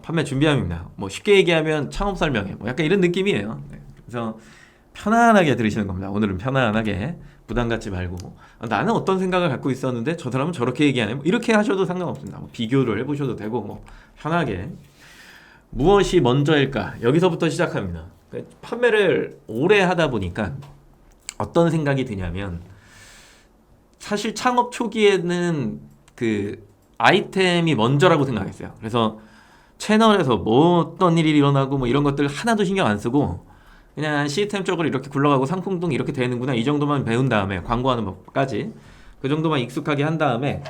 판매 준비함입니다. 뭐 쉽게 얘기하면 창업 설명회 뭐 약간 이런 느낌이에요. 네. 그래서 편안하게 들으시는 겁니다. 오늘은 편안하게 부담 갖지 말고 나는 어떤 생각을 갖고 있었는데 저 사람은 저렇게 얘기하네 뭐 이렇게 하셔도 상관없습니다. 뭐 비교를 해보셔도 되고 뭐 편하게 무엇이 먼저일까 여기서부터 시작합니다. 판매를 오래 하다 보니까 어떤 생각이 드냐면 사실 창업 초기에는 그 아이템이 먼저라고 생각했어요. 그래서 채널에서 뭐 어떤 일이 일어나고 뭐 이런 것들 하나도 신경 안 쓰고 그냥 시스템적으로 이렇게 굴러가고 상품등 이렇게 되는구나 이 정도만 배운 다음에 광고하는 법까지 그 정도만 익숙하게 한 다음에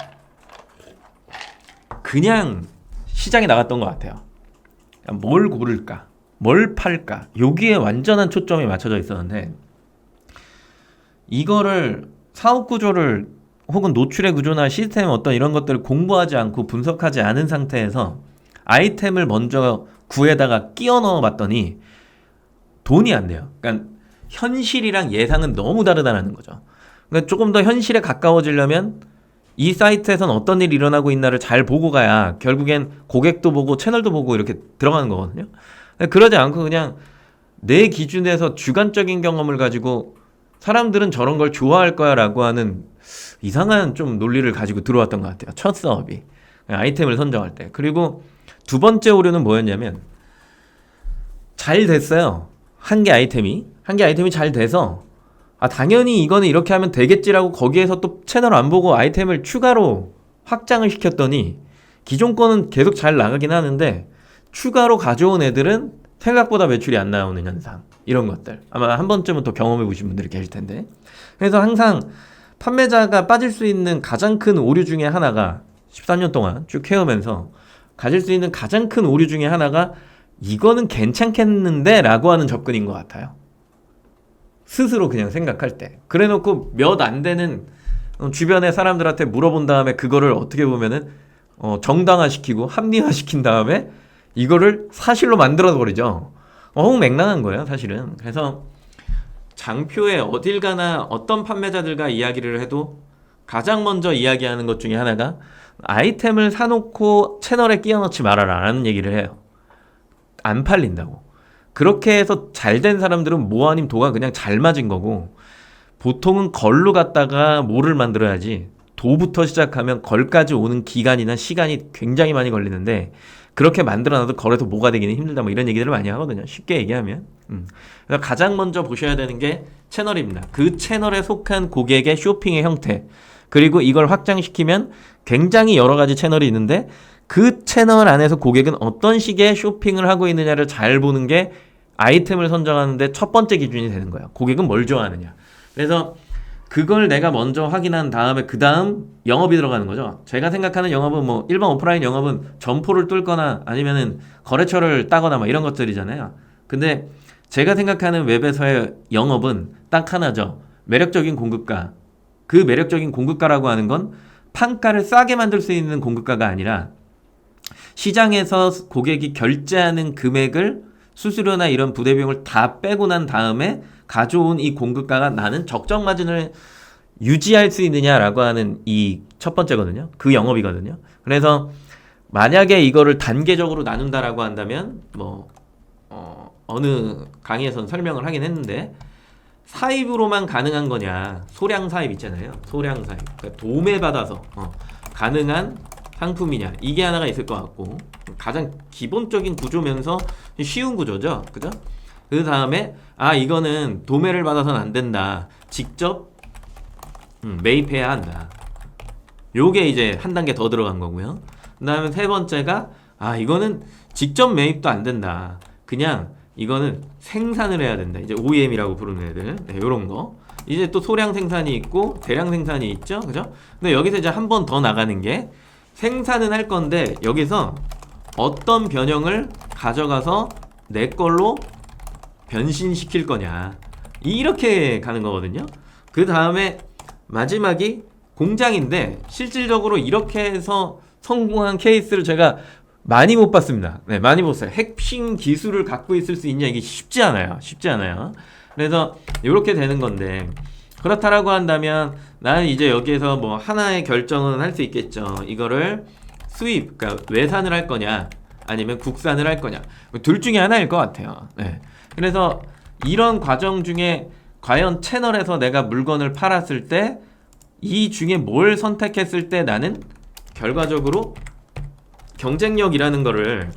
그냥 시장에 나갔던 것 같아요. 뭘 고를까 뭘 팔까 여기에 완전한 초점이 맞춰져 있었는데 이거를 사업 구조를 혹은 노출의 구조나 시스템 어떤 이런 것들을 공부하지 않고 분석하지 않은 상태에서 아이템을 먼저 구에다가 끼워 넣어 봤더니 돈이 안 돼요. 그러니까 현실이랑 예상은 너무 다르다는 거죠. 그러니까 조금 더 현실에 가까워지려면 이 사이트에선 어떤 일이 일어나고 있나를 잘 보고 가야 결국엔 고객도 보고 채널도 보고 이렇게 들어가는 거거든요. 그러지 않고 그냥 내 기준에서 주관적인 경험을 가지고 사람들은 저런 걸 좋아할 거야 라고 하는 이상한 좀 논리를 가지고 들어왔던 것 같아요. 첫 사업이. 아이템을 선정할 때. 그리고 두 번째 오류는 뭐였냐면 잘 됐어요. 한 개 아이템이 잘 돼서 당연히 이거는 이렇게 하면 되겠지라고 거기에서 또 채널 안 보고 아이템을 추가로 확장을 시켰더니 기존 거는 계속 잘 나가긴 하는데 추가로 가져온 애들은 생각보다 매출이 안 나오는 현상 이런 것들 아마 한 번쯤은 또 경험해 보신 분들이 계실 텐데 그래서 항상 판매자가 빠질 수 있는 가장 큰 오류 중에 하나가 13년 동안 쭉 해오면서 가질 수 있는 가장 큰 오류 중에 하나가 이거는 괜찮겠는데 라고 하는 접근인 것 같아요. 스스로 그냥 생각할 때 그래 놓고 몇 안 되는 주변의 사람들한테 물어본 다음에 그거를 어떻게 보면은 정당화시키고 합리화시킨 다음에 이거를 사실로 만들어 버리죠. 맹랑한 거예요 사실은. 그래서 장표에 어딜 가나 어떤 판매자들과 이야기를 해도 가장 먼저 이야기하는 것 중에 하나가 아이템을 사놓고 채널에 끼워 넣지 말아라 라는 얘기를 해요. 안 팔린다고. 그렇게 해서 잘 된 사람들은 뭐 아님 도가 그냥 잘 맞은 거고 보통은 걸로 갔다가 뭐를 만들어야지 도부터 시작하면 걸까지 오는 기간이나 시간이 굉장히 많이 걸리는데 그렇게 만들어놔도 걸에서 뭐가 되기는 힘들다 뭐 이런 얘기들을 많이 하거든요. 쉽게 얘기하면. 그래서 가장 먼저 보셔야 되는 게 채널입니다. 그 채널에 속한 고객의 쇼핑의 형태 그리고 이걸 확장시키면 굉장히 여러 가지 채널이 있는데 그 채널 안에서 고객은 어떤 식의 쇼핑을 하고 있느냐를 잘 보는 게 아이템을 선정하는데 첫 번째 기준이 되는 거예요. 고객은 뭘 좋아하느냐. 그래서 그걸 내가 먼저 확인한 다음에 그 다음 영업이 들어가는 거죠. 제가 생각하는 영업은 뭐 일반 오프라인 영업은 점포를 뚫거나 아니면은 거래처를 따거나 막 이런 것들이잖아요. 근데 제가 생각하는 웹에서의 영업은 딱 하나죠. 매력적인 공급가. 그 매력적인 공급가라고 하는 건 판가를 싸게 만들 수 있는 공급가가 아니라 시장에서 고객이 결제하는 금액을 수수료나 이런 부대 비용을 다 빼고 난 다음에 가져온 이 공급가가 나는 적정 마진을 유지할 수 있느냐라고 하는 이 첫 번째거든요. 그 영업이거든요. 그래서 만약에 이거를 단계적으로 나눈다라고 한다면 뭐 어느 강의에서는 설명을 하긴 했는데 사입으로만 가능한 거냐 소량 사입 있잖아요. 소량 사입 그러니까 도매 받아서 가능한 상품이냐 이게 하나가 있을 것 같고 가장 기본적인 구조면서 쉬운 구조죠. 그죠? 그 다음에 이거는 도매를 받아서는 안 된다. 직접 매입해야 한다. 요게 이제 한 단계 더 들어간 거고요. 그 다음에 세 번째가 이거는 직접 매입도 안 된다. 그냥 이거는 생산을 해야 된다. 이제 OEM이라고 부르는 애들 요런 거. 이제 또 소량 생산이 있고 대량 생산이 있죠. 그죠? 근데 여기서 이제 한 번 더 나가는 게 생산은 할 건데 여기서 어떤 변형을 가져가서 내 걸로 변신시킬 거냐 이렇게 가는 거거든요. 그 다음에 마지막이 공장인데 실질적으로 이렇게 해서 성공한 케이스를 제가 많이 못 봤습니다. 네, 많이 못 봤어요. 핵심 기술을 갖고 있을 수 있냐 이게 쉽지 않아요. 그래서 이렇게 되는 건데 그렇다라고 한다면 나는 이제 여기에서 뭐 하나의 결정은 할 수 있겠죠. 이거를 수입, 그러니까 외산을 할 거냐 아니면 국산을 할 거냐. 둘 중에 하나일 것 같아요. 네. 그래서 이런 과정 중에 과연 채널에서 내가 물건을 팔았을 때 이 중에 뭘 선택했을 때 나는 결과적으로 경쟁력이라는 거를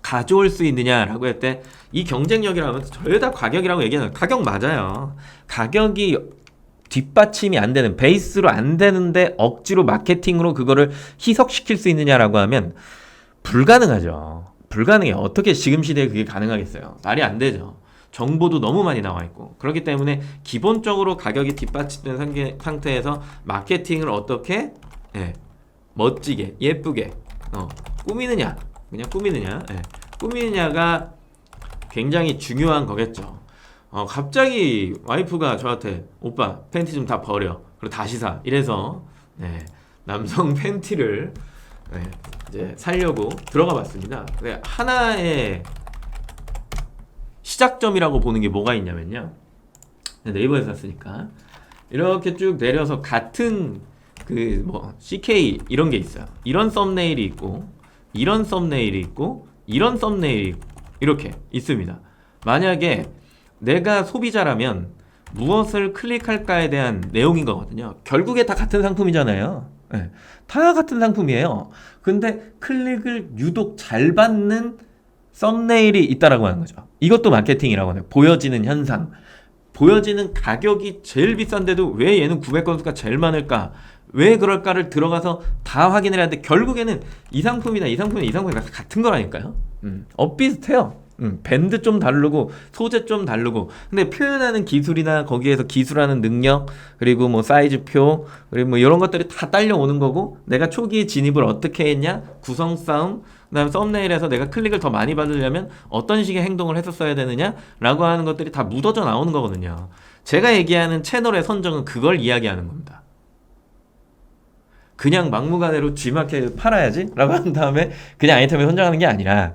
가져올 수 있느냐라고 할 때 이 경쟁력이라고 하면 저희 다 가격이라고 얘기하는 가격 맞아요. 가격이 뒷받침이 안 되는 베이스로 안 되는데 억지로 마케팅으로 그거를 희석시킬 수 있느냐라고 하면 불가능하죠. 불가능해요. 어떻게 지금 시대에 그게 가능하겠어요? 말이 안 되죠. 정보도 너무 많이 나와 있고 그렇기 때문에 기본적으로 가격이 뒷받침된 상태에서 마케팅을 어떻게 멋지게 예쁘게 꾸미느냐 그냥 꾸미느냐 꾸미느냐가 굉장히 중요한 거겠죠. 갑자기 와이프가 저한테 오빠 팬티 좀 다 버려 그리고 다시 사 이래서 남성 팬티를 이제 살려고 들어가 봤습니다. 하나의 시작점이라고 보는 게 뭐가 있냐면요. 네이버에서 샀으니까 이렇게 쭉 내려서 같은 CK 이런 게 있어요. 이런 썸네일이 있고 이런 썸네일이 있고 이런 썸네일이 이렇게 있습니다. 만약에 내가 소비자라면 무엇을 클릭할까에 대한 내용인 거거든요. 결국에 다 같은 상품이잖아요. 다 같은 상품이에요. 근데 클릭을 유독 잘 받는 썸네일이 있다라고 하는 거죠. 이것도 마케팅이라고 하네요. 보여지는 현상. 보여지는 가격이 제일 비싼데도 왜 얘는 구매 건수가 제일 많을까? 왜 그럴까를 들어가서 다 확인을 해야 하는데 결국에는 이 상품이나 이 상품이나 이 상품이 같은 거라니까요. 비슷해요. 밴드 좀 다르고 소재 좀 다르고 근데 표현하는 기술이나 거기에서 기술하는 능력 그리고 뭐 사이즈표 그리고 뭐 이런 것들이 다 딸려오는 거고 내가 초기에 진입을 어떻게 했냐 구성 싸움 그다음 썸네일에서 내가 클릭을 더 많이 받으려면 어떤 식의 행동을 했었어야 되느냐라고 하는 것들이 다 묻어져 나오는 거거든요. 제가 얘기하는 채널의 선정은 그걸 이야기하는 겁니다. 그냥 막무가내로 G마켓 팔아야지 라고 한 다음에 그냥 아이템을 선정하는 게 아니라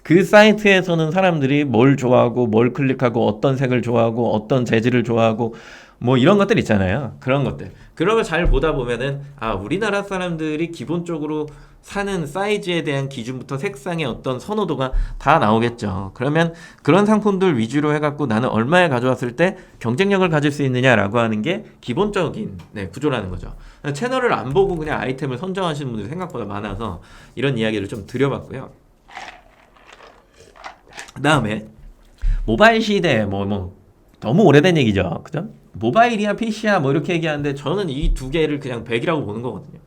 그 사이트에서는 사람들이 뭘 좋아하고 뭘 클릭하고 어떤 색을 좋아하고 어떤 재질을 좋아하고 뭐 이런 것들 있잖아요. 그런 것들 그런 걸 잘 보다 보면은 우리나라 사람들이 기본적으로 사는 사이즈에 대한 기준부터 색상의 어떤 선호도가 다 나오겠죠. 그러면 그런 상품들 위주로 해갖고 나는 얼마에 가져왔을 때 경쟁력을 가질 수 있느냐라고 하는 게 기본적인 구조라는 거죠. 채널을 안 보고 그냥 아이템을 선정하시는 분들이 생각보다 많아서 이런 이야기를 좀 드려봤고요. 그 다음에 모바일 시대 너무 오래된 얘기죠. 그죠? 모바일이야 PC야 뭐 이렇게 얘기하는데 저는 이 두 개를 그냥 100이라고 보는 거거든요.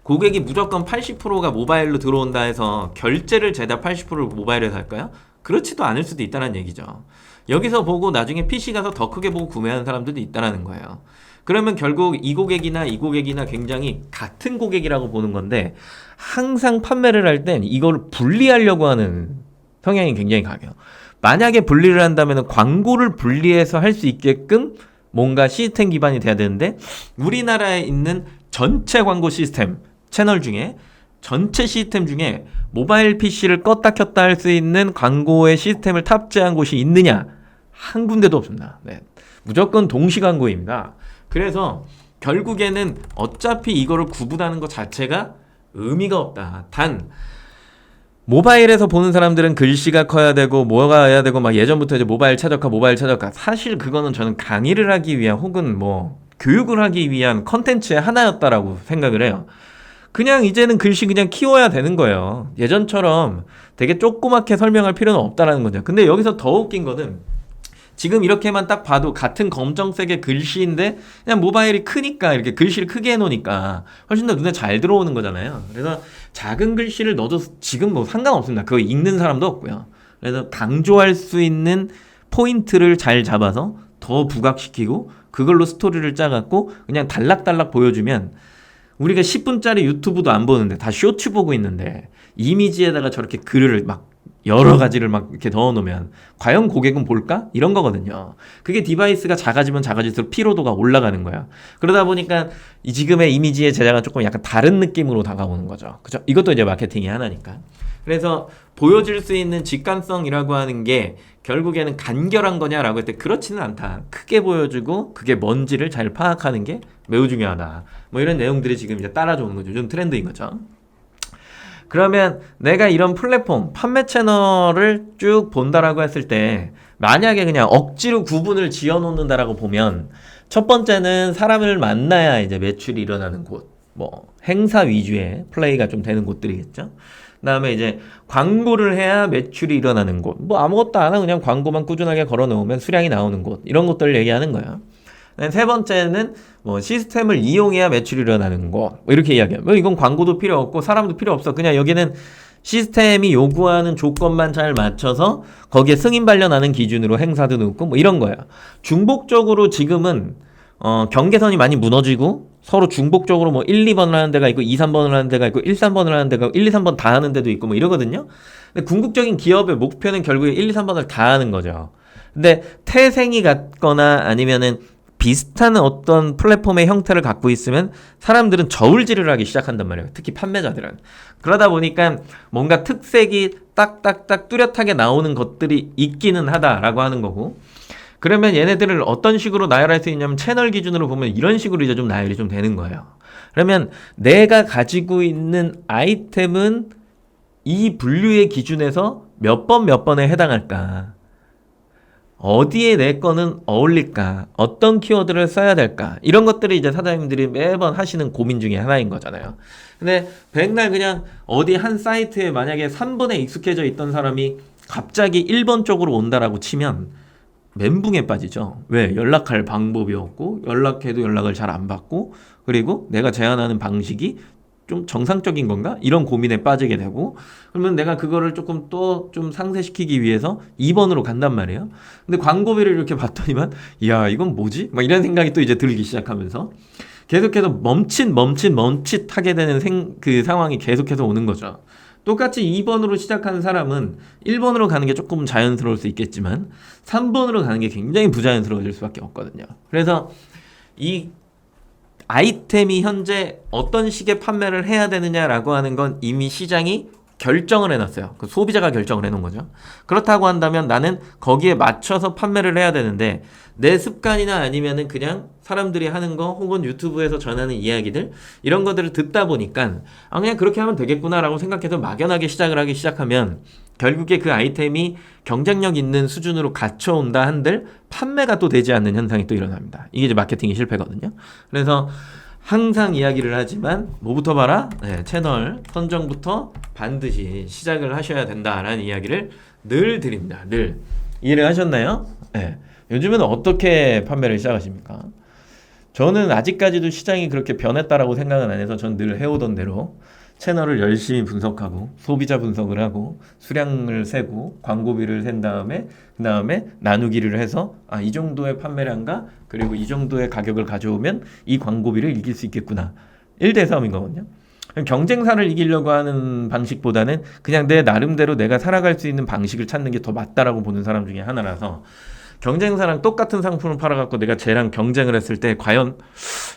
고객이 무조건 80%가 모바일로 들어온다 해서 결제를 죄다 80%를 모바일에서 할까요? 그렇지도 않을 수도 있다는 얘기죠. 여기서 보고 나중에 PC 가서 더 크게 보고 구매하는 사람들도 있다는 거예요. 그러면 결국 이 고객이나 이 고객이나 굉장히 같은 고객이라고 보는 건데 항상 판매를 할 땐 이걸 분리하려고 하는 성향이 굉장히 강해요. 만약에 분리를 한다면 광고를 분리해서 할 수 있게끔 뭔가 시스템 기반이 돼야 되는데 우리나라에 있는 전체 광고 시스템 채널 중에 전체 시스템 중에 모바일 PC를 껐다 켰다 할 수 있는 광고의 시스템을 탑재한 곳이 있느냐? 한 군데도 없습니다. 무조건 동시 광고입니다. 그래서 결국에는 어차피 이거를 구분하는 것 자체가 의미가 없다. 단 모바일에서 보는 사람들은 글씨가 커야 되고 뭐가 해야 되고 막 예전부터 이제 모바일 최적화 사실 그거는 저는 강의를 하기 위한 혹은 뭐 교육을 하기 위한 컨텐츠의 하나였다라고 생각을 해요. 그냥 이제는 글씨 그냥 키워야 되는 거예요. 예전처럼 되게 조그맣게 설명할 필요는 없다라는 거죠. 근데 여기서 더 웃긴 거는 지금 이렇게만 딱 봐도 같은 검정색의 글씨인데 그냥 모바일이 크니까 이렇게 글씨를 크게 해놓으니까 훨씬 더 눈에 잘 들어오는 거잖아요. 그래서 작은 글씨를 넣어도 지금 뭐 상관없습니다. 그거 읽는 사람도 없고요. 그래서 강조할 수 있는 포인트를 잘 잡아서 더 부각시키고 그걸로 스토리를 짜갖고 그냥 달락달락 보여주면 우리가 10분짜리 유튜브도 안 보는데 다 쇼츠 보고 있는데 이미지에다가 저렇게 글을 막 여러 가지를 막 이렇게 넣어놓으면 과연 고객은 볼까? 이런 거거든요. 그게 디바이스가 작아지면 작아질수록 피로도가 올라가는 거야. 그러다 보니까 이 지금의 이미지의 제작은 조금 약간 다른 느낌으로 다가오는 거죠. 그죠? 이것도 이제 마케팅이 하나니까. 그래서 보여줄 수 있는 직관성이라고 하는 게 결국에는 간결한 거냐라고 할 때 그렇지는 않다. 크게 보여주고 그게 뭔지를 잘 파악하는 게 매우 중요하다. 뭐 이런 내용들이 지금 이제 따라오는 거죠. 요즘 트렌드인 거죠. 그러면 내가 이런 플랫폼, 판매 채널을 쭉 본다라고 했을 때 만약에 그냥 억지로 구분을 지어 놓는다라고 보면 첫 번째는 사람을 만나야 이제 매출이 일어나는 곳, 뭐 행사 위주의 플레이가 좀 되는 곳들이겠죠. 그다음에 이제 광고를 해야 매출이 일어나는 곳, 뭐 아무것도 안 하고 그냥 광고만 꾸준하게 걸어 놓으면 수량이 나오는 곳, 이런 것들을 얘기하는 거야. 세 번째는 뭐 시스템을 이용해야 매출이 일어나는 거, 뭐 이렇게 이야기해요. 뭐 이건 광고도 필요 없고 사람도 필요 없어. 그냥 여기는 시스템이 요구하는 조건만 잘 맞춰서 거기에 승인 발령하는 기준으로 행사도 넣고 뭐 이런 거야. 중복적으로 지금은 경계선이 많이 무너지고 서로 중복적으로 뭐 1, 2번을 하는 데가 있고 2, 3번을 하는 데가 있고 1, 3번을 하는 데가 있고 1, 2, 3번 다 하는 데도 있고 뭐 이러거든요. 근데 궁극적인 기업의 목표는 결국에 1, 2, 3번을 다 하는 거죠. 근데 태생이 같거나 아니면은 비슷한 어떤 플랫폼의 형태를 갖고 있으면 사람들은 저울질을 하기 시작한단 말이에요. 특히 판매자들은. 그러다 보니까 뭔가 특색이 딱딱딱 뚜렷하게 나오는 것들이 있기는 하다라고 하는 거고, 그러면 얘네들을 어떤 식으로 나열할 수 있냐면 채널 기준으로 보면 이런 식으로 이제 좀 나열이 좀 되는 거예요. 그러면 내가 가지고 있는 아이템은 이 분류의 기준에서 몇 번에 해당할까? 어디에 내 거는 어울릴까? 어떤 키워드를 써야 될까? 이런 것들이 이제 사장님들이 매번 하시는 고민 중에 하나인 거잖아요. 근데 백날 그냥 어디 한 사이트에 만약에 3번에 익숙해져 있던 사람이 갑자기 1번 쪽으로 온다라고 치면 멘붕에 빠지죠. 왜? 연락할 방법이 없고 연락해도 연락을 잘 안 받고 그리고 내가 제안하는 방식이 좀 정상적인 건가? 이런 고민에 빠지게 되고, 그러면 내가 그거를 조금 또 좀 상쇄시키기 위해서 2번으로 간단 말이에요. 근데 광고비를 이렇게 봤더니만 이야 이건 뭐지? 막 이런 생각이 또 이제 들기 시작하면서 계속해서 멈칫하게 되는 그 상황이 계속해서 오는 거죠. 똑같이 2번으로 시작하는 사람은 1번으로 가는 게 조금 자연스러울 수 있겠지만 3번으로 가는 게 굉장히 부자연스러워질 수밖에 없거든요. 그래서 이 아이템이 현재 어떤 식의 판매를 해야 되느냐라고 하는 건 이미 시장이 결정을 해놨어요. 그 소비자가 결정을 해놓은 거죠. 그렇다고 한다면 나는 거기에 맞춰서 판매를 해야 되는데 내 습관이나 아니면은 그냥 사람들이 하는 거 혹은 유튜브에서 전하는 이야기들 이런 것들을 듣다 보니까 그냥 그렇게 하면 되겠구나라고 생각해서 막연하게 시작을 하기 시작하면 결국에 그 아이템이 경쟁력 있는 수준으로 갖춰온다 한들 판매가 또 되지 않는 현상이 또 일어납니다. 이게 이제 마케팅이 실패거든요. 그래서 항상 이야기를 하지만 뭐부터 봐라? 네, 채널 선정부터 반드시 시작을 하셔야 된다라는 이야기를 늘 드립니다. 늘 이해를 하셨나요? 네. 요즘에는 어떻게 판매를 시작하십니까? 저는 아직까지도 시장이 그렇게 변했다라고 생각은 안 해서 전 늘 해오던 대로 채널을 열심히 분석하고 소비자 분석을 하고 수량을 세고 광고비를 센 다음에 그 다음에 나누기를 해서 이 정도의 판매량과 그리고 이 정도의 가격을 가져오면 이 광고비를 이길 수 있겠구나. 1대3인 거거든요. 경쟁사를 이기려고 하는 방식보다는 그냥 내 나름대로 내가 살아갈 수 있는 방식을 찾는 게 더 맞다라고 보는 사람 중에 하나라서 경쟁사랑 똑같은 상품을 팔아갖고 내가 쟤랑 경쟁을 했을 때 과연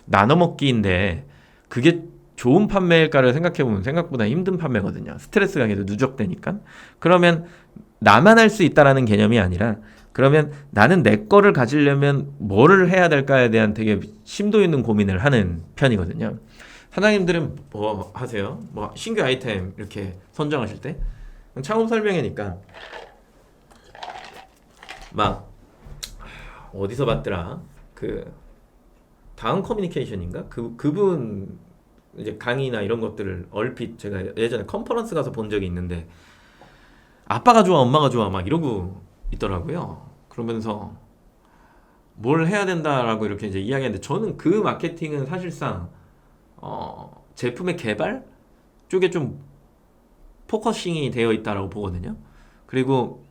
나눠먹기인데 그게 좋은 판매일까를 생각해보면 생각보다 힘든 판매거든요. 스트레스 강에도 누적되니까. 그러면 나만 할 수 있다라는 개념이 아니라 그러면 나는 내 거를 가지려면 뭐를 해야 될까에 대한 되게 심도 있는 고민을 하는 편이거든요. 사장님들은 뭐 하세요? 뭐 신규 아이템 이렇게 선정하실 때 창업 설명회니까 막 어디서 봤더라? 그 다음 커뮤니케이션인가? 그분 이제 강의나 이런 것들을 얼핏 제가 예전에 컨퍼런스 가서 본 적이 있는데 아빠가 좋아 엄마가 좋아 막 이러고 있더라고요. 그러면서 뭘 해야 된다라고 이렇게 이제 이야기하는데 저는 그 마케팅은 사실상 제품의 개발 쪽에 좀 포커싱이 되어 있다라고 보거든요. 그리고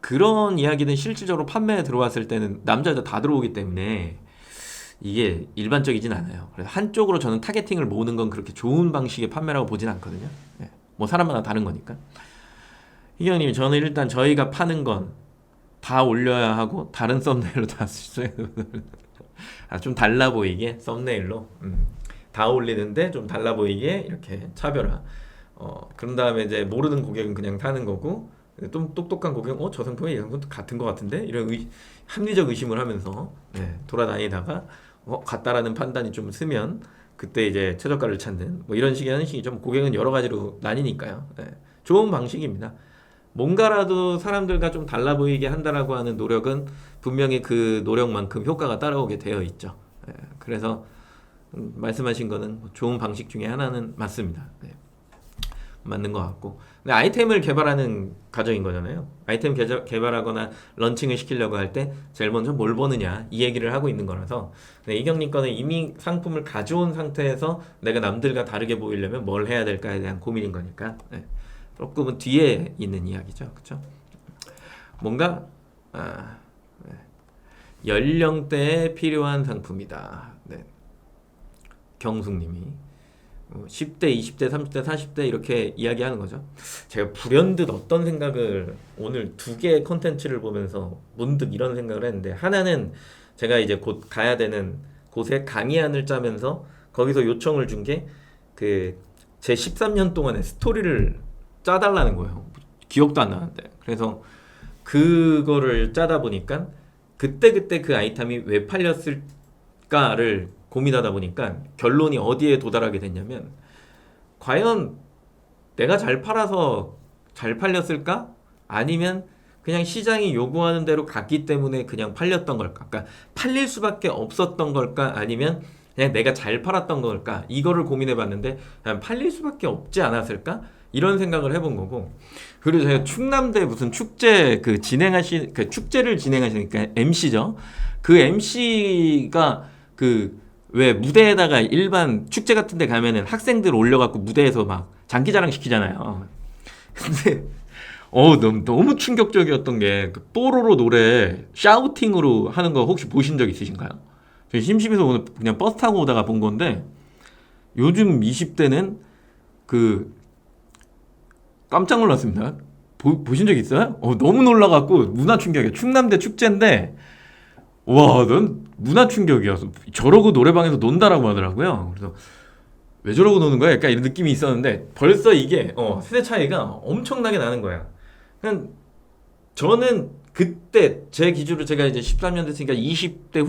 그런 이야기는 실질적으로 판매에 들어왔을 때는 남자 여자 다 들어오기 때문에 이게 일반적이진 않아요. 그래서 한쪽으로 저는 타겟팅을 모으는 건 그렇게 좋은 방식의 판매라고 보진 않거든요. 네. 뭐 사람마다 다른 거니까. 희경님이 저는 일단 저희가 파는 건 다 올려야 하고 다른 썸네일로 다 써야 좀 달라 보이게 썸네일로 다 올리는데 좀 달라 보이게 이렇게 차별화. 그런 다음에 이제 모르는 고객은 그냥 타는 거고 좀 똑똑한 고객은 저 상품이 이 상품도 같은 것 같은데 이런 합리적 의심을 하면서 돌아다니다가 같다라는 판단이 좀 쓰면 그때 이제 최저가를 찾는 뭐 이런 식의 현식이죠. 고객은 여러 가지로 나뉘니까요. 네. 좋은 방식입니다. 뭔가라도 사람들과 좀 달라 보이게 한다라고 하는 노력은 분명히 그 노력만큼 효과가 따라오게 되어 있죠. 네. 그래서 말씀하신 거는 좋은 방식 중에 하나는 맞습니다. 네. 맞는 것 같고. 근데 아이템을 개발하는 과정인 거잖아요. 아이템 개발하거나 런칭을 시키려고 할 때 제일 먼저 뭘 보느냐 이 얘기를 하고 있는 거라서 네, 이경님 거는 이미 상품을 가져온 상태에서 내가 남들과 다르게 보이려면 뭘 해야 될까에 대한 고민인 거니까 네. 조금은 뒤에 있는 이야기죠. 그렇죠? 뭔가 네. 연령대에 필요한 상품이다. 네. 경숙님이 10대, 20대, 30대, 40대 이렇게 이야기하는 거죠. 제가 불현듯 어떤 생각을 오늘 두 개의 컨텐츠를 보면서 문득 이런 생각을 했는데 하나는 제가 이제 곧 가야 되는 곳에 강의안을 짜면서 거기서 요청을 준 게 그 제 13년 동안의 스토리를 짜달라는 거예요. 기억도 안 나는데. 그래서 그거를 짜다 보니까 그때 그 아이템이 왜 팔렸을까를 고민하다 보니까 결론이 어디에 도달하게 됐냐면 과연 내가 잘 팔아서 잘 팔렸을까? 아니면 그냥 시장이 요구하는 대로 갔기 때문에 그냥 팔렸던 걸까? 그러니까 팔릴 수밖에 없었던 걸까? 아니면 그냥 내가 잘 팔았던 걸까? 이거를 고민해 봤는데 그냥 팔릴 수밖에 없지 않았을까? 이런 생각을 해본 거고. 그리고 제가 충남대 무슨 축제 그 축제를 진행하시니까 MC죠. 그 MC가 그 왜 무대에다가 일반 축제 같은 데 가면은 학생들 올려갖고 무대에서 막 장기자랑 시키잖아요. 근데 너무 충격적이었던 게 그 뽀로로 노래 샤우팅으로 하는 거 혹시 보신 적 있으신가요? 저 심심해서 오늘 그냥 버스 타고 오다가 본 건데 요즘 20대는 그 깜짝 놀랐습니다. 보신 적 있어요? 너무 놀라갖고 문화 충격이에요. 충남대 축제인데 와, 넌 문화 충격이었어. 저러고 노래방에서 논다라고 하더라고요. 그래서 왜 저러고 노는 거야? 약간 이런 느낌이 있었는데 벌써 이게 세대 차이가 엄청나게 나는 거야. 그냥 저는 그때 제 기준으로 제가 이제 13년 됐으니까 20대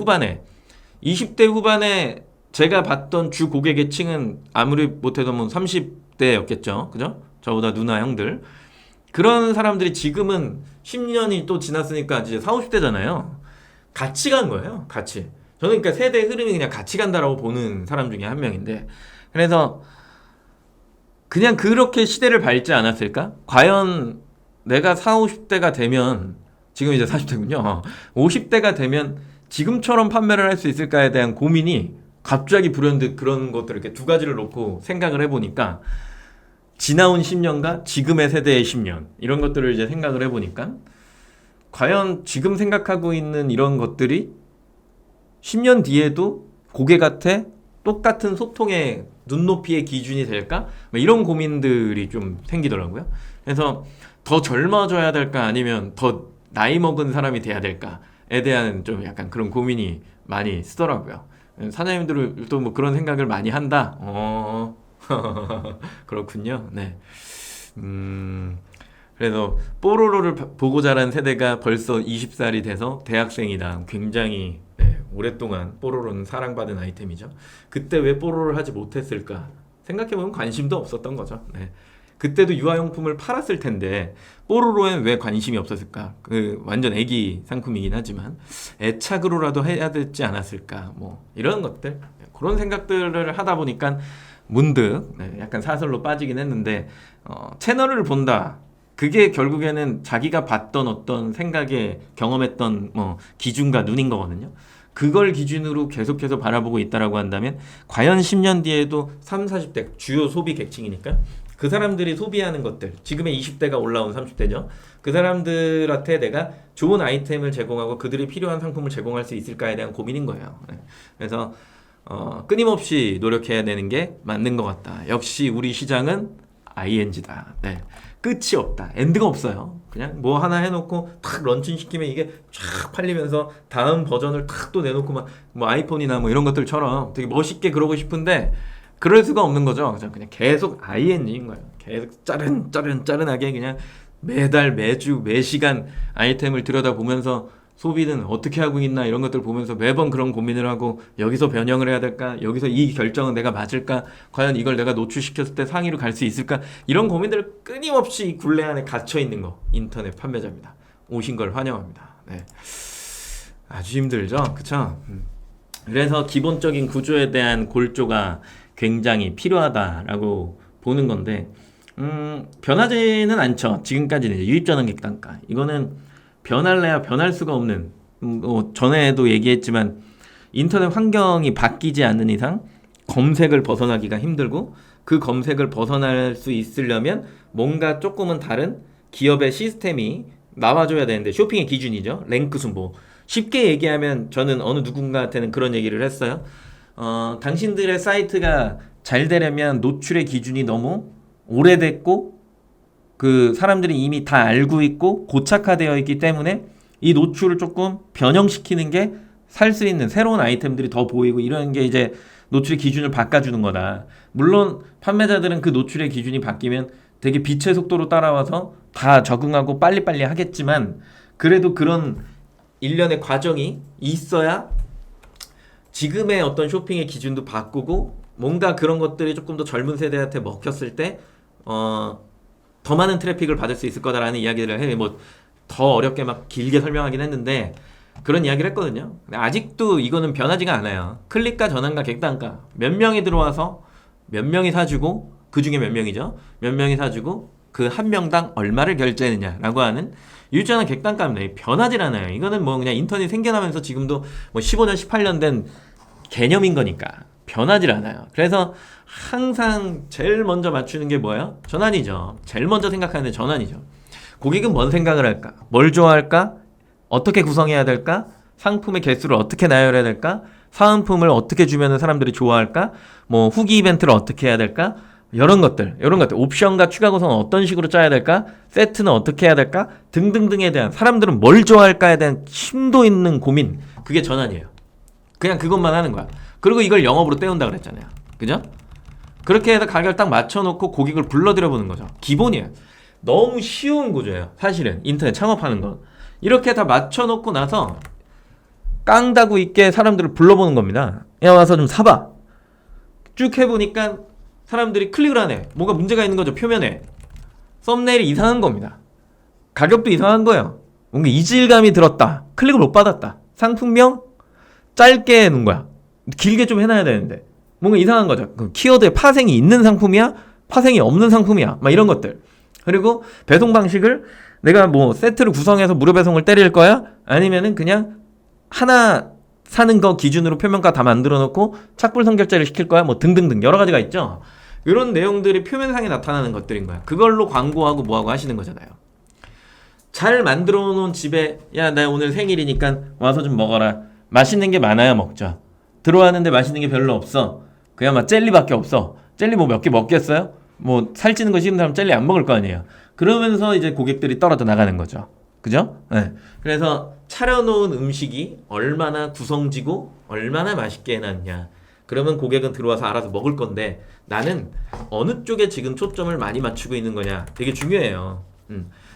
후반에 제가 봤던 주 고객의 층은 아무리 못해도 뭐 30대였겠죠. 그죠? 저보다 누나 형들. 그런 사람들이 지금은 10년이 또 지났으니까 이제 40, 50대잖아요. 같이 간 거예요. 같이. 저는 그러니까 세대 흐름이 그냥 같이 간다라고 보는 사람 중에 한 명인데 그래서 그냥 그렇게 시대를 밟지 않았을까? 과연 내가 40, 50대가 되면 지금 이제 40대군요. 50대가 되면 지금처럼 판매를 할 수 있을까에 대한 고민이 갑자기 불현듯 그런 것들을 이렇게 두 가지를 놓고 생각을 해보니까 지나온 10년과 지금의 세대의 10년 이런 것들을 이제 생각을 해보니까 과연 지금 생각하고 있는 이런 것들이 10년 뒤에도 고객한테 똑같은 소통의 눈높이의 기준이 될까? 이런 고민들이 좀 생기더라고요. 그래서 더 젊어져야 될까? 아니면 더 나이 먹은 사람이 돼야 될까에 대한 좀 약간 그런 고민이 많이 쓰더라고요. 사장님들도 뭐 그런 생각을 많이 한다? 그렇군요. 네. 그래서 뽀로로를 보고 자란 세대가 벌써 20살이 돼서 대학생이다. 굉장히 오랫동안 뽀로로는 사랑받은 아이템이죠. 그때 왜 뽀로로를 하지 못했을까? 생각해보면 관심도 없었던 거죠. 네. 그때도 유아용품을 팔았을 텐데 뽀로로엔 왜 관심이 없었을까? 그 완전 애기 상품이긴 하지만 애착으로라도 해야 되지 않았을까? 뭐 이런 것들 그런 생각들을 하다 보니까 문득 약간 사설로 빠지긴 했는데 채널을 본다. 그게 결국에는 자기가 봤던 어떤 생각에 경험했던 뭐 기준과 눈인 거거든요. 그걸 기준으로 계속해서 바라보고 있다라고 한다면 과연 10년 뒤에도 30, 40대 주요 소비 계층이니까 그 사람들이 소비하는 것들 지금의 20대가 올라온 30대죠. 그 사람들한테 내가 좋은 아이템을 제공하고 그들이 필요한 상품을 제공할 수 있을까에 대한 고민인 거예요. 그래서 끊임없이 노력해야 되는 게 맞는 것 같다. 역시 우리 시장은 ING다. 네. 끝이 없다. 엔드가 없어요. 그냥 뭐 하나 해놓고 탁 런칭 시키면 이게 쫙 팔리면서 다음 버전을 탁 또 내놓고 막 뭐 아이폰이나 뭐 이런 것들처럼 되게 멋있게 그러고 싶은데 그럴 수가 없는 거죠. 그냥 계속 ING인 거예요. 계속 짜른하게 그냥 매달 매주 매시간 아이템을 들여다보면서 소비는 어떻게 하고 있나 이런 것들 보면서 매번 그런 고민을 하고 여기서 변형을 해야 될까? 여기서 이 결정은 내가 맞을까? 과연 이걸 내가 노출시켰을 때 상위로 갈 수 있을까? 이런 고민들을 끊임없이 이 굴레 안에 갇혀 있는 거 인터넷 판매자입니다. 오신 걸 환영합니다. 네. 아주 힘들죠? 그쵸? 그래서 기본적인 구조에 대한 골조가 굉장히 필요하다라고 보는 건데 변하지는 않죠. 지금까지는 이제 유입전환객 단가 이거는 변할래야 변할 수가 없는 전에도 얘기했지만 인터넷 환경이 바뀌지 않는 이상 검색을 벗어나기가 힘들고 그 검색을 벗어날 수 있으려면 뭔가 조금은 다른 기업의 시스템이 나와줘야 되는데 쇼핑의 기준이죠. 랭크 순보. 쉽게 얘기하면 저는 어느 누군가한테는 그런 얘기를 했어요. 당신들의 사이트가 잘 되려면 노출의 기준이 너무 오래됐고 그 사람들이 이미 다 알고 있고 고착화되어 있기 때문에 이 노출을 조금 변형시키는 게 살 수 있는 새로운 아이템들이 더 보이고 이런 게 이제 노출의 기준을 바꿔주는 거다. 물론 판매자들은 그 노출의 기준이 바뀌면 되게 빛의 속도로 따라와서 다 적응하고 빨리빨리 하겠지만 그래도 그런 일련의 과정이 있어야 지금의 어떤 쇼핑의 기준도 바꾸고 뭔가 그런 것들이 조금 더 젊은 세대한테 먹혔을 때 더 많은 트래픽을 받을 수 있을 거다라는 이야기를 해. 뭐 더 어렵게 막 길게 설명하긴 했는데 그런 이야기를 했거든요. 근데 아직도 이거는 변하지가 않아요. 클릭과 전환과 객단가 몇 명이 들어와서 몇 명이 사주고 그 중에 몇 명이죠? 몇 명이 사주고 그 한 명당 얼마를 결제했느냐라고 하는 유전한 객단가입니다. 변하질 않아요. 이거는 뭐 그냥 인터넷 생겨나면서 지금도 뭐 15년, 18년 된 개념인 거니까 변하질 않아요. 그래서 항상 제일 먼저 맞추는 게 뭐예요? 전환이죠. 제일 먼저 생각하는 게 전환이죠. 고객은 뭔 생각을 할까? 뭘 좋아할까? 어떻게 구성해야 될까? 상품의 개수를 어떻게 나열해야 될까? 사은품을 어떻게 주면 사람들이 좋아할까? 뭐 후기 이벤트를 어떻게 해야 될까? 이런 것들, 옵션과 추가 구성은 어떤 식으로 짜야 될까? 세트는 어떻게 해야 될까? 등등등에 대한 사람들은 뭘 좋아할까에 대한 심도 있는 고민, 그게 전환이에요. 그냥 그것만 하는 거야. 그리고 이걸 영업으로 때운다 그랬잖아요. 그죠? 그렇게 해서 가격을 딱 맞춰놓고 고객을 불러들여 보는 거죠. 기본이에요. 너무 쉬운 구조예요. 사실은 인터넷 창업하는 건. 이렇게 다 맞춰놓고 나서 깡다구 있게 사람들을 불러보는 겁니다. 야 와서 좀 사봐. 쭉 해보니까 사람들이 클릭을 하네. 뭔가 문제가 있는 거죠. 표면에. 썸네일이 이상한 겁니다. 가격도 이상한 거예요. 뭔가 이질감이 들었다. 클릭을 못 받았다. 상품명 짧게 해놓은 거야. 길게 좀 해놔야 되는데 뭔가 이상한 거죠. 그 키워드에 파생이 있는 상품이야? 파생이 없는 상품이야? 막 이런 것들. 그리고 배송 방식을 내가 뭐 세트를 구성해서 무료 배송을 때릴 거야? 아니면은 그냥 하나 사는 거 기준으로 표면가 다 만들어 놓고 착불 선결제를 시킬 거야? 뭐 등등등 여러 가지가 있죠. 이런 내용들이 표면상에 나타나는 것들인 거야. 그걸로 광고하고 뭐하고 하시는 거잖아요. 잘 만들어 놓은 집에 야 나 오늘 생일이니까 와서 좀 먹어라. 맛있는 게 많아야 먹죠. 들어왔는데 맛있는 게 별로 없어. 그냥 막 젤리밖에 없어. 젤리 뭐 몇 개 먹겠어요? 뭐 살찌는 거 싫은 사람 젤리 안 먹을 거 아니에요. 그러면서 이제 고객들이 떨어져 나가는 거죠. 그죠? 네. 그래서 차려놓은 음식이 얼마나 구성지고 얼마나 맛있게 해놨냐. 그러면 고객은 들어와서 알아서 먹을 건데 나는 어느 쪽에 지금 초점을 많이 맞추고 있는 거냐. 되게 중요해요.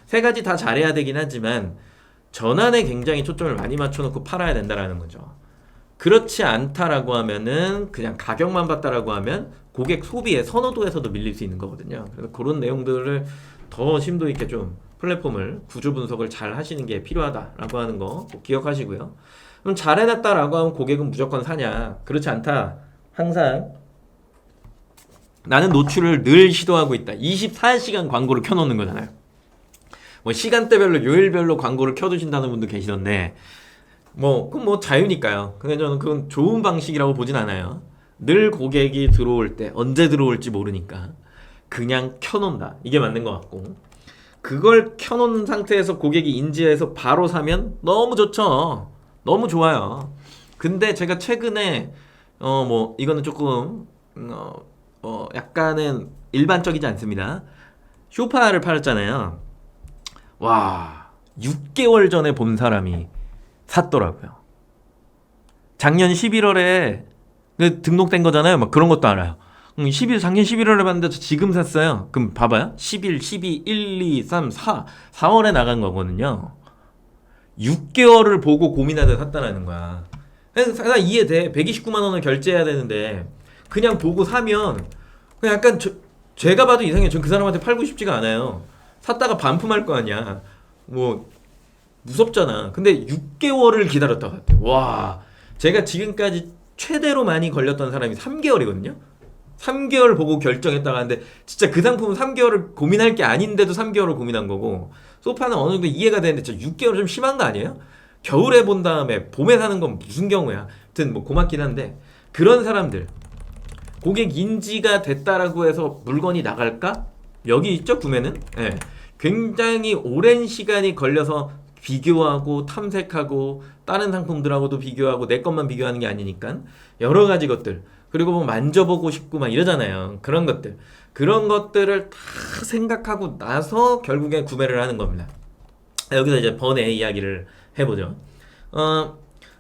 세 가지 다 잘해야 되긴 하지만 전환에 굉장히 초점을 많이 맞춰놓고 팔아야 된다라는 거죠. 그렇지 않다라고 하면은 그냥 가격만 봤다라고 하면 고객 소비의 선호도에서도 밀릴 수 있는 거거든요. 그래서 그런 내용들을 더 심도 있게 좀 플랫폼을 구조 분석을 잘 하시는 게 필요하다라고 하는 거 꼭 기억하시고요. 그럼 잘 해놨다라고 하면 고객은 무조건 사냐? 그렇지 않다. 항상 나는 노출을 늘 시도하고 있다. 24시간 광고를 켜놓는 거잖아요. 뭐 시간대별로 요일별로 광고를 켜두신다는 분도 계시던데 그건 뭐 자유니까요. 근데 저는 그건 좋은 방식이라고 보진 않아요. 늘 고객이 들어올 때 언제 들어올지 모르니까 그냥 켜놓는다. 이게 맞는 것 같고 그걸 켜놓는 상태에서 고객이 인지해서 바로 사면 너무 좋죠. 너무 좋아요. 근데 제가 최근에 이거는 조금 약간은 일반적이지 않습니다. 쇼파를 팔았잖아요. 와 6개월 전에 본 사람이 샀더라고요. 작년 11월에 등록된 거잖아요. 막 그런 것도 알아요. 작년 11월에 봤는데 지금 샀어요. 그럼 봐봐요. 11, 12, 1, 2, 3, 4. 4월에 나간 거거든요. 6개월을 보고 고민하다 샀다라는 거야. 나 이해돼. 129만 원을 결제해야 되는데 그냥 보고 사면 그냥 약간 제가 봐도 이상해요. 전 그 사람한테 팔고 싶지가 않아요. 샀다가 반품할 거 아니야. 뭐 무섭잖아. 근데 6개월을 기다렸다 갔대. 와, 제가 지금까지 최대로 많이 걸렸던 사람이 3개월이거든요. 3개월 보고 결정했다가 하는데 진짜 그 상품은 3개월을 고민할 게 아닌데도 3개월을 고민한 거고, 소파는 어느 정도 이해가 되는데 진짜 6개월 좀 심한 거 아니에요? 겨울에 본 다음에 봄에 사는 건 무슨 경우야. 하여튼 뭐 고맙긴 한데, 그런 사람들 고객 인지가 됐다라고 해서 물건이 나갈까? 여기 있죠, 구매는. 예. 굉장히 오랜 시간이 걸려서 비교하고 탐색하고 다른 상품들하고도 비교하고 내 것만 비교하는 게 아니니까 여러 가지 것들, 그리고 뭐 만져보고 싶고 막 이러잖아요. 그런 것들을 다 생각하고 나서 결국에 구매를 하는 겁니다. 여기서 이제 번외 이야기를 해보죠.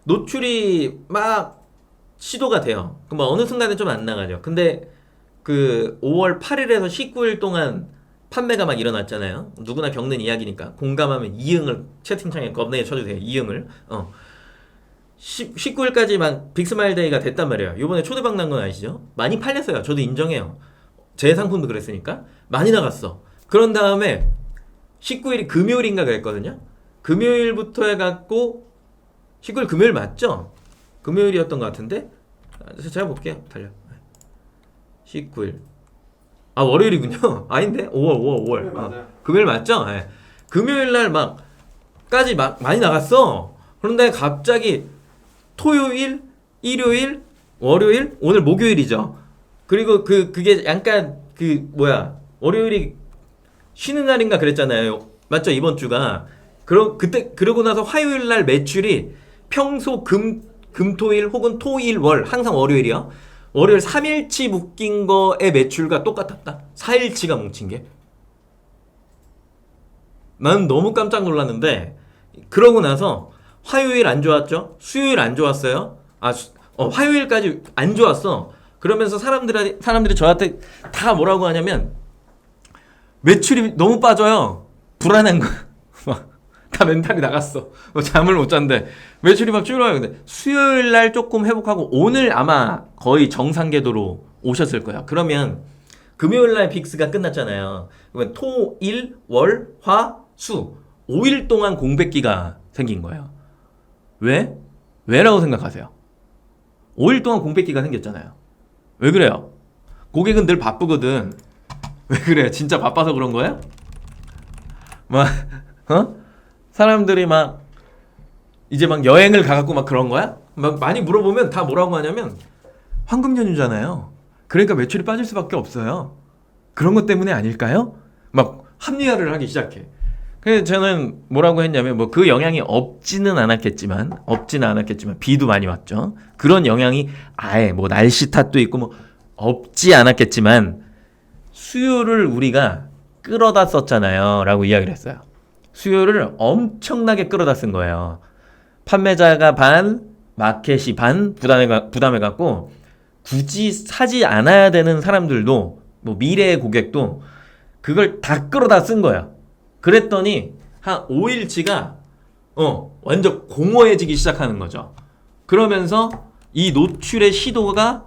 노출이 막 시도가 돼요. 그럼 뭐 어느 순간에 좀 안 나가죠. 근데 그 5월 8일에서 19일 동안 판매가 막 일어났잖아요. 누구나 겪는 이야기니까 공감하면 이응을 채팅창에 겁내에 쳐주세요. 이응을. 19일까지 막 빅스마일데이가 됐단 말이에요. 요번에 초대박 난 건 아시죠? 많이 팔렸어요. 저도 인정해요. 제 상품도 그랬으니까 많이 나갔어. 그런 다음에 19일이 금요일인가 그랬거든요. 금요일부터 해갖고 19일 금요일 맞죠? 금요일이었던 것 같은데 제가 볼게요. 달려. 19일 월요일이군요. 아닌데? 5월. 금요일 맞죠? 네. 금요일 날 막까지 많이 나갔어. 그런데 갑자기 토요일, 일요일, 월요일, 오늘 목요일이죠. 그리고 그게 약간 월요일이 쉬는 날인가 그랬잖아요. 맞죠? 이번 주가. 그러고 나서 화요일 날 매출이 평소 금토일 혹은 토일 월, 항상 월요일이요. 월요일 3일치 묶인 거의 매출과 똑같았다. 4일치가 뭉친 게. 난 너무 깜짝 놀랐는데, 그러고 나서 화요일 안 좋았죠? 수요일 안 좋았어요? 화요일까지 안 좋았어. 그러면서 사람들이 저한테 다 뭐라고 하냐면, 매출이 너무 빠져요. 불안한 거. 다 멘탈이 나갔어. 잠을 못 잤는데 매출이 막 줄어요. 근데 수요일 날 조금 회복하고 오늘 아마 거의 정상 궤도로 오셨을 거야. 그러면 금요일 날 빅스가 끝났잖아요. 그러면 토, 일, 월, 화, 수 5일 동안 공백기가 생긴 거예요. 왜? 왜라고 생각하세요? 5일 동안 공백기가 생겼잖아요. 왜 그래요? 고객은 늘 바쁘거든. 왜 그래? 진짜 바빠서 그런 거야? 사람들이 이제 여행을 가갖고 그런 거야? 많이 물어보면 다 뭐라고 하냐면 황금 연휴잖아요. 그러니까 매출이 빠질 수밖에 없어요. 그런 것 때문에 아닐까요? 합리화를 하기 시작해. 그래서 저는 뭐라고 했냐면 그 영향이 없지는 않았겠지만 비도 많이 왔죠. 그런 영향이 아예 날씨 탓도 있고 없지 않았겠지만 수요를 우리가 끌어다 썼잖아요. 라고 이야기를 했어요. 수요를 엄청나게 끌어다 쓴 거예요. 판매자가 반, 마켓이 반 부담해갖고 굳이 사지 않아야 되는 사람들도 미래의 고객도 그걸 다 끌어다 쓴 거야. 그랬더니 한 5일치가 완전 공허해지기 시작하는 거죠. 그러면서 이 노출의 시도가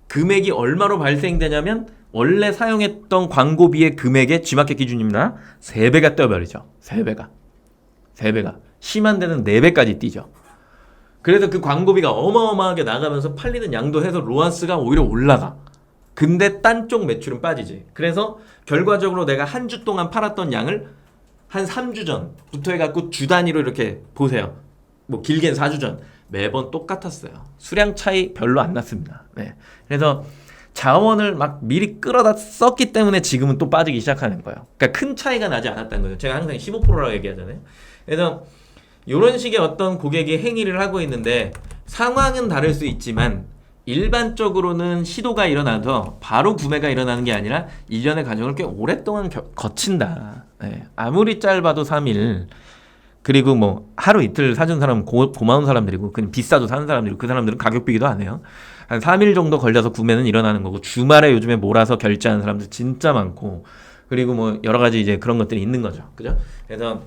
금액이 얼마로 발생되냐면 원래 사용했던 광고비의 금액의 G마켓 기준입니다. 3배가 뛰어버리죠. 3배가. 심한 데는 4배까지 뛰죠. 그래서 그 광고비가 어마어마하게 나가면서 팔리는 양도 해서 로아스가 오히려 올라가. 근데 딴 쪽 매출은 빠지지. 그래서 결과적으로 내가 한 주 동안 팔았던 양을 한 3주 전부터 해갖고 주 단위로 이렇게 보세요. 길게는 4주 전. 매번 똑같았어요. 수량 차이 별로 안 났습니다. 네. 그래서 자원을 미리 끌어다 썼기 때문에 지금은 또 빠지기 시작하는 거예요. 그러니까 큰 차이가 나지 않았다는 거죠. 제가 항상 15%라고 얘기하잖아요. 그래서 이런 식의 어떤 고객이 행위를 하고 있는데 상황은 다를 수 있지만 일반적으로는 시도가 일어나서 바로 구매가 일어나는 게 아니라 일련의 과정을 꽤 오랫동안 거친다. 네. 아무리 짧아도 3일, 그리고 하루 이틀 사준 사람은 고마운 사람들이고 그냥 비싸도 사는 사람들이고 그 사람들은 가격 비교도 안 해요. 한 3일 정도 걸려서 구매는 일어나는 거고 주말에 요즘에 몰아서 결제하는 사람들 진짜 많고 그리고 여러 가지 이제 그런 것들이 있는 거죠. 그죠? 그래서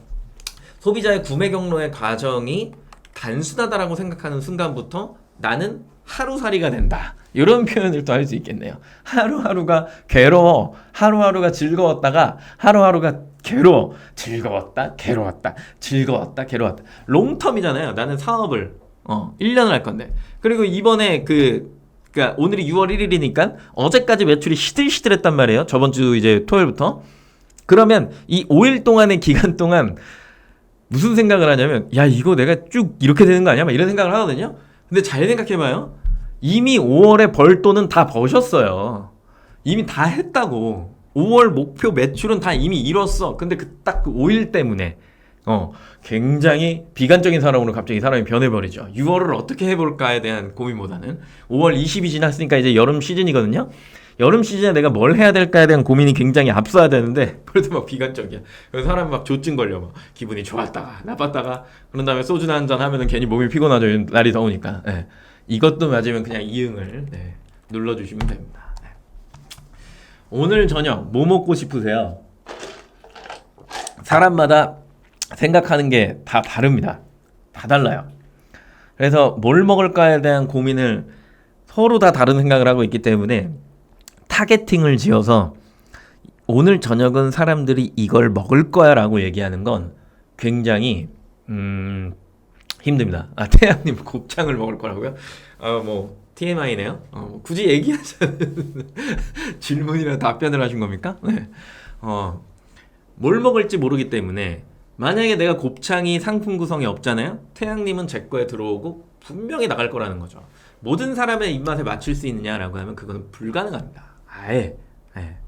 소비자의 구매 경로의 과정이 단순하다라고 생각하는 순간부터 나는 하루살이가 된다. 이런 표현을 또 할 수 있겠네요. 하루하루가 괴로워, 하루하루가 즐거웠다가 하루하루가 괴로워, 즐거웠다, 괴로웠다, 즐거웠다, 괴로웠다. 롱텀이잖아요. 나는 사업을 1년을 할 건데. 그리고 이번에 그러니까 오늘이 6월 1일이니까 어제까지 매출이 시들시들했단 말이에요. 저번 주 이제 토요일부터. 그러면 이 5일 동안의 기간 동안 무슨 생각을 하냐면, 야, 이거 내가 쭉 이렇게 되는 거 아니야? 막 이런 생각을 하거든요. 근데 잘 생각해봐요. 이미 5월에 벌 돈은 다 버셨어요. 이미 다 했다고. 5월 목표 매출은 다 이미 이뤘어. 근데 딱 그 5일 때문에 굉장히 비관적인 사람으로 갑자기 사람이 변해버리죠. 6월을 어떻게 해볼까에 대한 고민보다는 5월 20이 지났으니까 이제 여름 시즌이거든요. 여름 시즌에 내가 뭘 해야 될까에 대한 고민이 굉장히 앞서야 되는데 벌써 막 비관적이야. 그래서 사람이 막 조증 걸려. 막 기분이 좋았다가 나빴다가 그런 다음에 소주나 한잔 하면은 괜히 몸이 피곤하죠. 날이 더우니까. 네. 이것도 맞으면 그냥 이응을 눌러주시면 됩니다. 네. 오늘 저녁 뭐 먹고 싶으세요? 사람마다 생각하는 게 다 다릅니다. 다 달라요. 그래서 뭘 먹을까에 대한 고민을 서로 다 다른 생각을 하고 있기 때문에 타겟팅을 지어서 오늘 저녁은 사람들이 이걸 먹을 거야 라고 얘기하는 건 굉장히 힘듭니다. 태양님 곱창을 먹을 거라고요? 뭐 TMI네요. 굳이 얘기하자는 질문이나 답변을 하신 겁니까? 네. 뭘 먹을지 모르기 때문에 만약에 내가 곱창이 상품 구성이 없잖아요. 태양님은 제 거에 들어오고 분명히 나갈 거라는 거죠. 모든 사람의 입맛에 맞출 수 있느냐라고 하면 그거는 불가능합니다.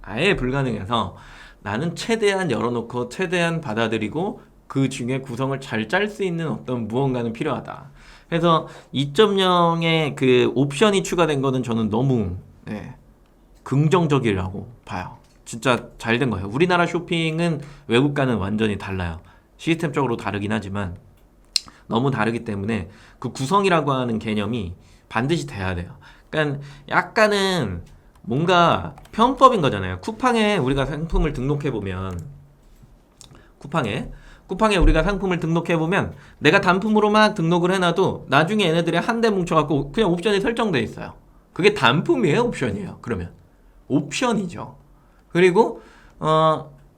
아예 불가능해서 나는 최대한 열어놓고 최대한 받아들이고 그 중에 구성을 잘 짤 수 있는 어떤 무언가는 필요하다. 그래서 2.0의 그 옵션이 추가된 거는 저는 너무 긍정적이라고 봐요. 진짜 잘 된 거예요. 우리나라 쇼핑은 외국과는 완전히 달라요. 시스템적으로 다르긴 하지만 너무 다르기 때문에 그 구성이라고 하는 개념이 반드시 돼야 돼요. 그러니까 약간은 뭔가 편법인 거잖아요. 쿠팡에 우리가 상품을 등록해보면 쿠팡에 우리가 상품을 등록해보면 내가 단품으로 막 등록을 해놔도 나중에 얘네들이 한대 뭉쳐갖고 그냥 옵션이 설정돼 있어요. 그게 단품이에요? 옵션이에요? 그러면 옵션이죠. 그리고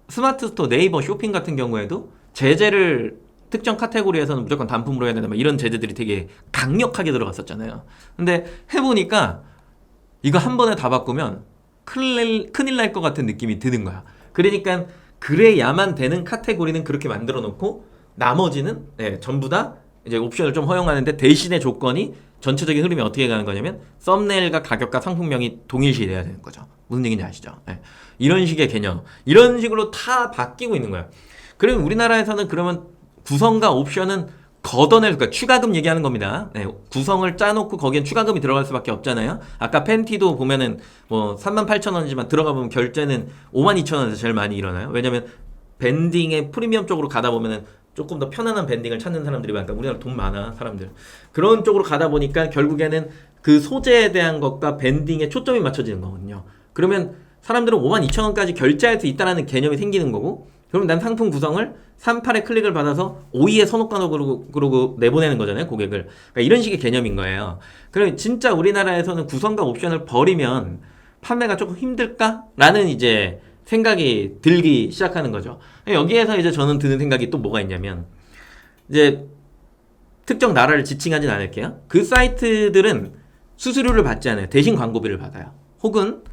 스마트 스토어, 네이버 쇼핑 같은 경우에도 제재를 특정 카테고리에서는 무조건 단품으로 해야 된다 이런 제재들이 되게 강력하게 들어갔었잖아요. 근데 해보니까 이거 한 번에 다 바꾸면 큰일 날 것 같은 느낌이 드는 거야. 그러니까 그래야만 되는 카테고리는 그렇게 만들어 놓고 나머지는 전부 다 이제 옵션을 좀 허용하는데 대신의 조건이 전체적인 흐름이 어떻게 가는 거냐면 썸네일과 가격과 상품명이 동일시 돼야 되는 거죠. 무슨 얘기인지 아시죠? 이런 식의 개념, 이런 식으로 다 바뀌고 있는 거예요. 그러면 우리나라에서는 그러면 구성과 옵션은 그러니까 추가금 얘기하는 겁니다. 구성을 짜놓고 거기엔 추가금이 들어갈 수밖에 없잖아요. 아까 팬티도 보면은 뭐 38,000원이지만 들어가 보면 결제는 52,000원에서 제일 많이 일어나요. 왜냐면 밴딩의 프리미엄 쪽으로 가다 보면은 조금 더 편안한 밴딩을 찾는 사람들이 많다. 우리나라 돈 많아 사람들. 그런 쪽으로 가다 보니까 결국에는 그 소재에 대한 것과 밴딩에 초점이 맞춰지는 거거든요. 그러면 사람들은 52,000원까지 결제할 수 있다는 개념이 생기는 거고, 그럼 난 상품 구성을 38에 클릭을 받아서 52에 선호권으로 그러고 내보내는 거잖아요, 고객을. 그러니까 이런 식의 개념인 거예요. 그럼 진짜 우리나라에서는 구성과 옵션을 버리면 판매가 조금 힘들까라는 이제 생각이 들기 시작하는 거죠. 여기에서 이제 저는 드는 생각이 또 뭐가 있냐면, 이제 특정 나라를 지칭하진 않을게요. 그 사이트들은 수수료를 받지 않아요. 대신 광고비를 받아요. 혹은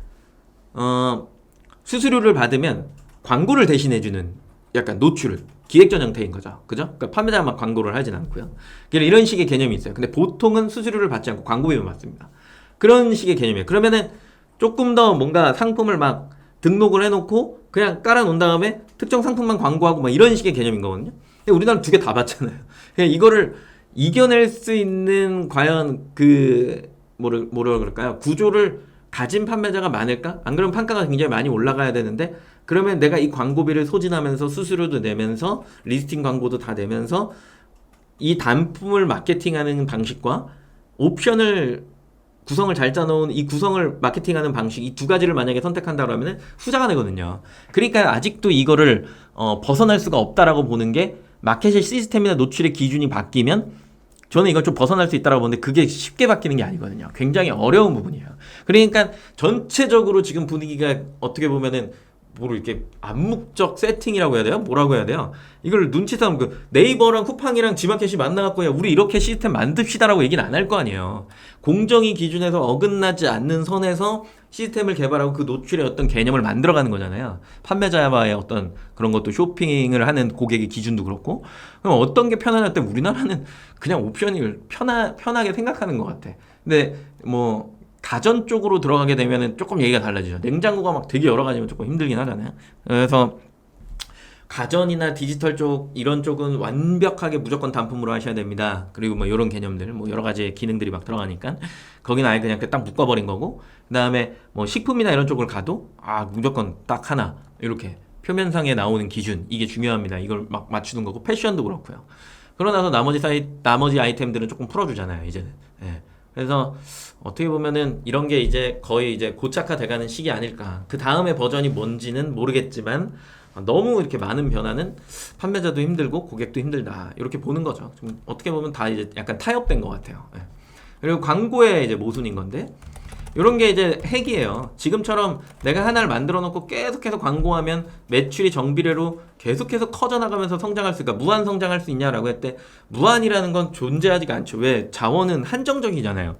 수수료를 받으면 광고를 대신해주는 약간 노출을 기획전 형태인 거죠. 그죠? 그러니까 판매자만 광고를 하진 않고요. 이런 식의 개념이 있어요. 근데 보통은 수수료를 받지 않고 광고비만 받습니다. 그런 식의 개념이에요. 그러면은 조금 더 뭔가 상품을 막 등록을 해놓고 그냥 깔아놓은 다음에 특정 상품만 광고하고 막 이런 식의 개념인 거거든요. 근데 우리나라는 두 개 다 받잖아요. 그냥 이거를 이겨낼 수 있는 과연 뭐라 그럴까요? 구조를 가진 판매자가 많을까? 안 그러면 판가가 굉장히 많이 올라가야 되는데, 그러면 내가 이 광고비를 소진하면서 수수료도 내면서 리스팅 광고도 다 내면서 이 단품을 마케팅하는 방식과 옵션을 구성을 잘 짜놓은 이 구성을 마케팅하는 방식, 이 두 가지를 만약에 선택한다고 하면 후자가 되거든요. 그러니까 아직도 이거를 벗어날 수가 없다라고 보는 게 마켓의 시스템이나 노출의 기준이 바뀌면 저는 이걸 좀 벗어날 수 있다고 보는데 그게 쉽게 바뀌는 게 아니거든요. 굉장히 어려운 부분이에요. 그러니까 전체적으로 지금 분위기가 어떻게 보면은 뭐로 이렇게 암묵적 세팅이라고 해야 돼요? 뭐라고 해야 돼요? 이걸 눈치싸움, 그 네이버랑 쿠팡이랑 지마켓이 만나갖고 야 우리 이렇게 시스템 만듭시다라고 얘기는 안 할 거 아니에요. 공정위 기준에서 어긋나지 않는 선에서 시스템을 개발하고 그 노출의 어떤 개념을 만들어가는 거잖아요. 판매자와의 어떤 그런 것도 쇼핑을 하는 고객의 기준도 그렇고. 그럼 어떤 게 편안할 때 우리나라는 그냥 옵션을 편하게 생각하는 것 같아. 근데 뭐 가전 쪽으로 들어가게 되면은 조금 얘기가 달라지죠. 냉장고가 막 되게 여러 가지면 조금 힘들긴 하잖아요. 그래서 가전이나 디지털 쪽 이런 쪽은 완벽하게 무조건 단품으로 하셔야 됩니다. 그리고 뭐 이런 개념들 뭐 여러 가지 기능들이 막 들어가니까 거기는 아예 그냥 딱 묶어버린 거고, 그다음에 뭐 식품이나 이런 쪽을 가도 무조건 딱 하나 이렇게 표면상에 나오는 기준 이게 중요합니다. 이걸 막 맞추는 거고, 패션도 그렇고요. 그러고 나서 나머지 아이템들은 조금 풀어주잖아요. 이제는. 예. 그래서 어떻게 보면은 이런 게 이제 거의 이제 고착화 돼가는 시기 아닐까. 그 다음에 버전이 뭔지는 모르겠지만 너무 이렇게 많은 변화는 판매자도 힘들고 고객도 힘들다 이렇게 보는 거죠. 좀 어떻게 보면 다 이제 약간 타협된 것 같아요. 예. 그리고 광고의 이제 모순인 건데 이런 게 이제 핵이에요. 지금처럼 내가 하나를 만들어 놓고 계속해서 광고하면 매출이 정비례로 계속해서 커져나가면서 성장할 수 있을까? 무한 성장할 수 있냐라고 했을 때 무한이라는 건 존재하지가 않죠. 왜? 자원은 한정적이잖아요.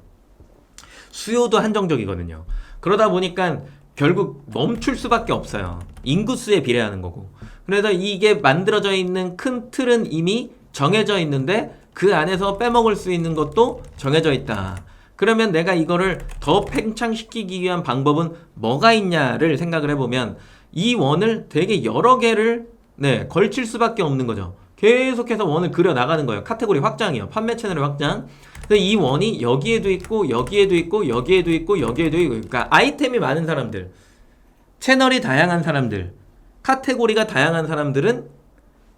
수요도 한정적이거든요. 그러다 보니까 결국 멈출 수밖에 없어요. 인구수에 비례하는 거고. 그래서 이게 만들어져 있는 큰 틀은 이미 정해져 있는데 그 안에서 빼먹을 수 있는 것도 정해져 있다. 그러면 내가 이거를 더 팽창시키기 위한 방법은 뭐가 있냐를 생각을 해보면 이 원을 되게 여러 개를 걸칠 수밖에 없는 거죠. 계속해서 원을 그려 나가는 거예요. 카테고리 확장이요. 판매 채널의 확장. 근데 이 원이 여기에도 있고 여기에도 있고 여기에도 있고 여기에도 있고, 그러니까 아이템이 많은 사람들, 채널이 다양한 사람들, 카테고리가 다양한 사람들은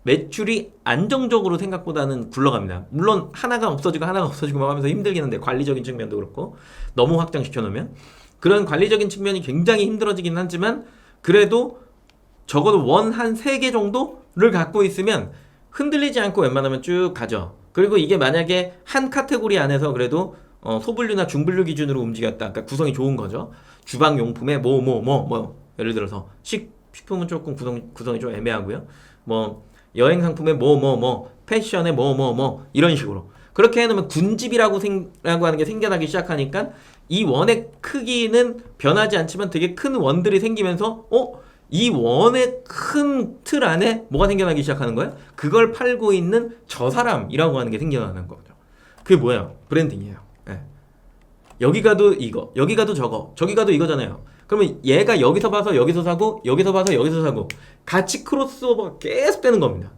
매출이 안정적으로 생각보다는 굴러갑니다. 물론 하나가 없어지고 막 하면서 힘들긴 한데, 관리적인 측면도 그렇고 너무 확장시켜 놓으면 그런 관리적인 측면이 굉장히 힘들어지긴 하지만 그래도 적어도 원 한 3개 정도를 갖고 있으면 흔들리지 않고 웬만하면 쭉 가죠. 그리고 이게 만약에 한 카테고리 안에서 그래도 소분류나 중분류 기준으로 움직였다. 그러니까 구성이 좋은 거죠. 주방용품에 예를 들어서 식품은 조금 구성이 좀 애매하고요. 뭐 여행 상품에 패션에 이런 식으로 그렇게 해놓으면 군집이라고 하는 게 생겨나기 시작하니까 이 원의 크기는 변하지 않지만 되게 큰 원들이 생기면서 이 원의 큰 틀 안에 뭐가 생겨나기 시작하는 거예요? 그걸 팔고 있는 저 사람이라고 하는 게 생겨나는 거죠. 그게 뭐예요? 브랜딩이에요. 네. 여기 가도 이거, 여기 가도 저거, 저기 가도 이거잖아요. 그러면 얘가 여기서 봐서 여기서 사고, 여기서 봐서 여기서 사고, 같이 크로스오버가 계속 되는 겁니다.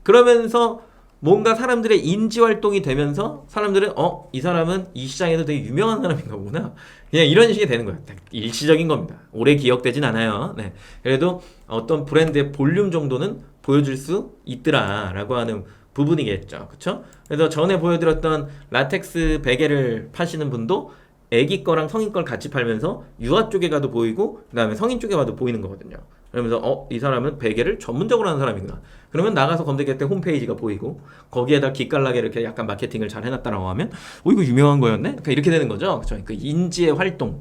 그러면서 뭔가 사람들의 인지 활동이 되면서 사람들은 이 사람은 이 시장에서 되게 유명한 사람인가 보구나. 그냥 이런 식이 되는 거예요. 일시적인 겁니다. 오래 기억되진 않아요. 네. 그래도 어떤 브랜드의 볼륨 정도는 보여줄 수 있더라라고 하는 부분이겠죠. 그쵸? 그래서 전에 보여드렸던 라텍스 베개를 파시는 분도 애기 거랑 성인 걸 같이 팔면서 유아 쪽에 가도 보이고 그 다음에 성인 쪽에 가도 보이는 거거든요. 그러면서 이 사람은 베개를 전문적으로 하는 사람이구나. 그러면 나가서 검색할 때 홈페이지가 보이고 거기에다 기깔나게 이렇게 약간 마케팅을 잘 해놨다라고 하면 이거 유명한 거였네? 그러니까 이렇게 되는 거죠. 그렇죠? 그 인지의 활동,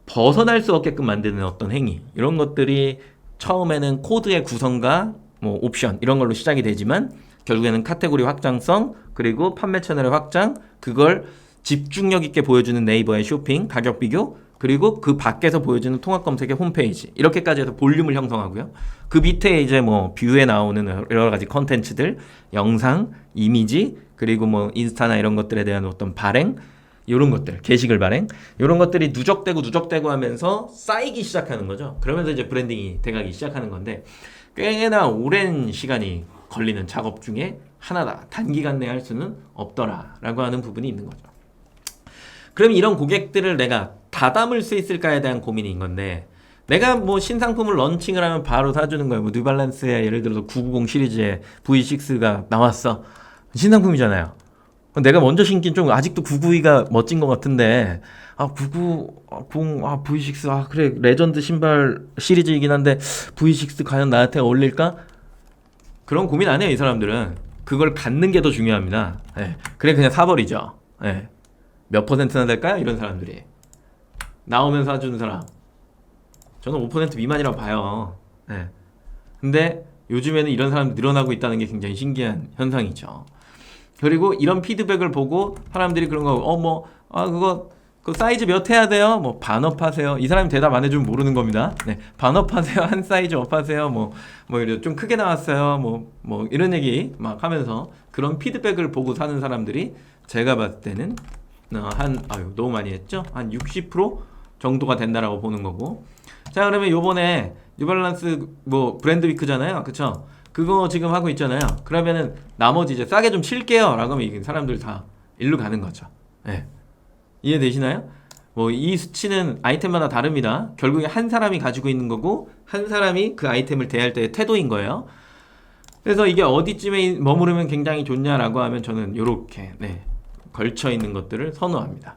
벗어날 수 없게끔 만드는 어떤 행위, 이런 것들이 처음에는 코드의 구성과 뭐 옵션 이런 걸로 시작이 되지만 결국에는 카테고리 확장성, 그리고 판매 채널의 확장, 그걸 집중력 있게 보여주는 네이버의 쇼핑, 가격 비교, 그리고 그 밖에서 보여주는 통합 검색의 홈페이지, 이렇게까지 해서 볼륨을 형성하고요. 그 밑에 이제 뭐 뷰에 나오는 여러 가지 컨텐츠들, 영상, 이미지, 그리고 뭐 인스타나 이런 것들에 대한 어떤 발행, 이런 것들, 게시글 발행, 이런 것들이 누적되고 하면서 쌓이기 시작하는 거죠. 그러면서 이제 브랜딩이 돼가기 시작하는 건데, 꽤나 오랜 시간이 걸리는 작업 중에 하나다. 단기간 내에 할 수는 없더라라고 하는 부분이 있는 거죠. 그럼 이런 고객들을 내가 다 담을 수 있을까에 대한 고민인 건데, 내가 뭐 신상품을 런칭을 하면 바로 사주는 거예요. 뭐 뉴발란스의 예를 들어서 990 시리즈의 V6가 나왔어. 신상품이잖아요. 내가 먼저 신긴 좀 아직도 992가 멋진 것 같은데 990 V6 그래 레전드 신발 시리즈이긴 한데 V6 과연 나한테 어울릴까? 그런 고민 안 해요. 이 사람들은 그걸 갖는 게 더 중요합니다. 예. 그래 그냥 사버리죠. 예. 몇 퍼센트나 될까요? 이런 사람들이 나오면 사주는 사람 저는 5% 미만이라고 봐요. 예. 근데 요즘에는 이런 사람들이 늘어나고 있다는 게 굉장히 신기한 현상이죠. 그리고 이런 피드백을 보고 사람들이 그런 거 그거 그 사이즈 몇 해야 돼요? 뭐 반업하세요. 이 사람이 대답 안 해주면 모르는 겁니다. 네, 반업하세요. 한 사이즈 업하세요. 이래 좀 크게 나왔어요. 이런 얘기 막 하면서 그런 피드백을 보고 사는 사람들이 제가 봤을 때는 너무 많이 했죠? 한 60% 정도가 된다라고 보는 거고. 자, 그러면 요번에 뉴발란스 브랜드 위크잖아요. 그쵸? 그거 지금 하고 있잖아요. 그러면은 나머지 이제 싸게 좀 칠게요. 라고 하면 이 사람들 다 일로 가는 거죠. 네. 이해되시나요? 이 수치는 아이템마다 다릅니다. 결국에 한 사람이 가지고 있는 거고 한 사람이 그 아이템을 대할 때의 태도인 거예요. 그래서 이게 어디쯤에 머무르면 굉장히 좋냐라고 하면 저는 요렇게 걸쳐 있는 것들을 선호합니다.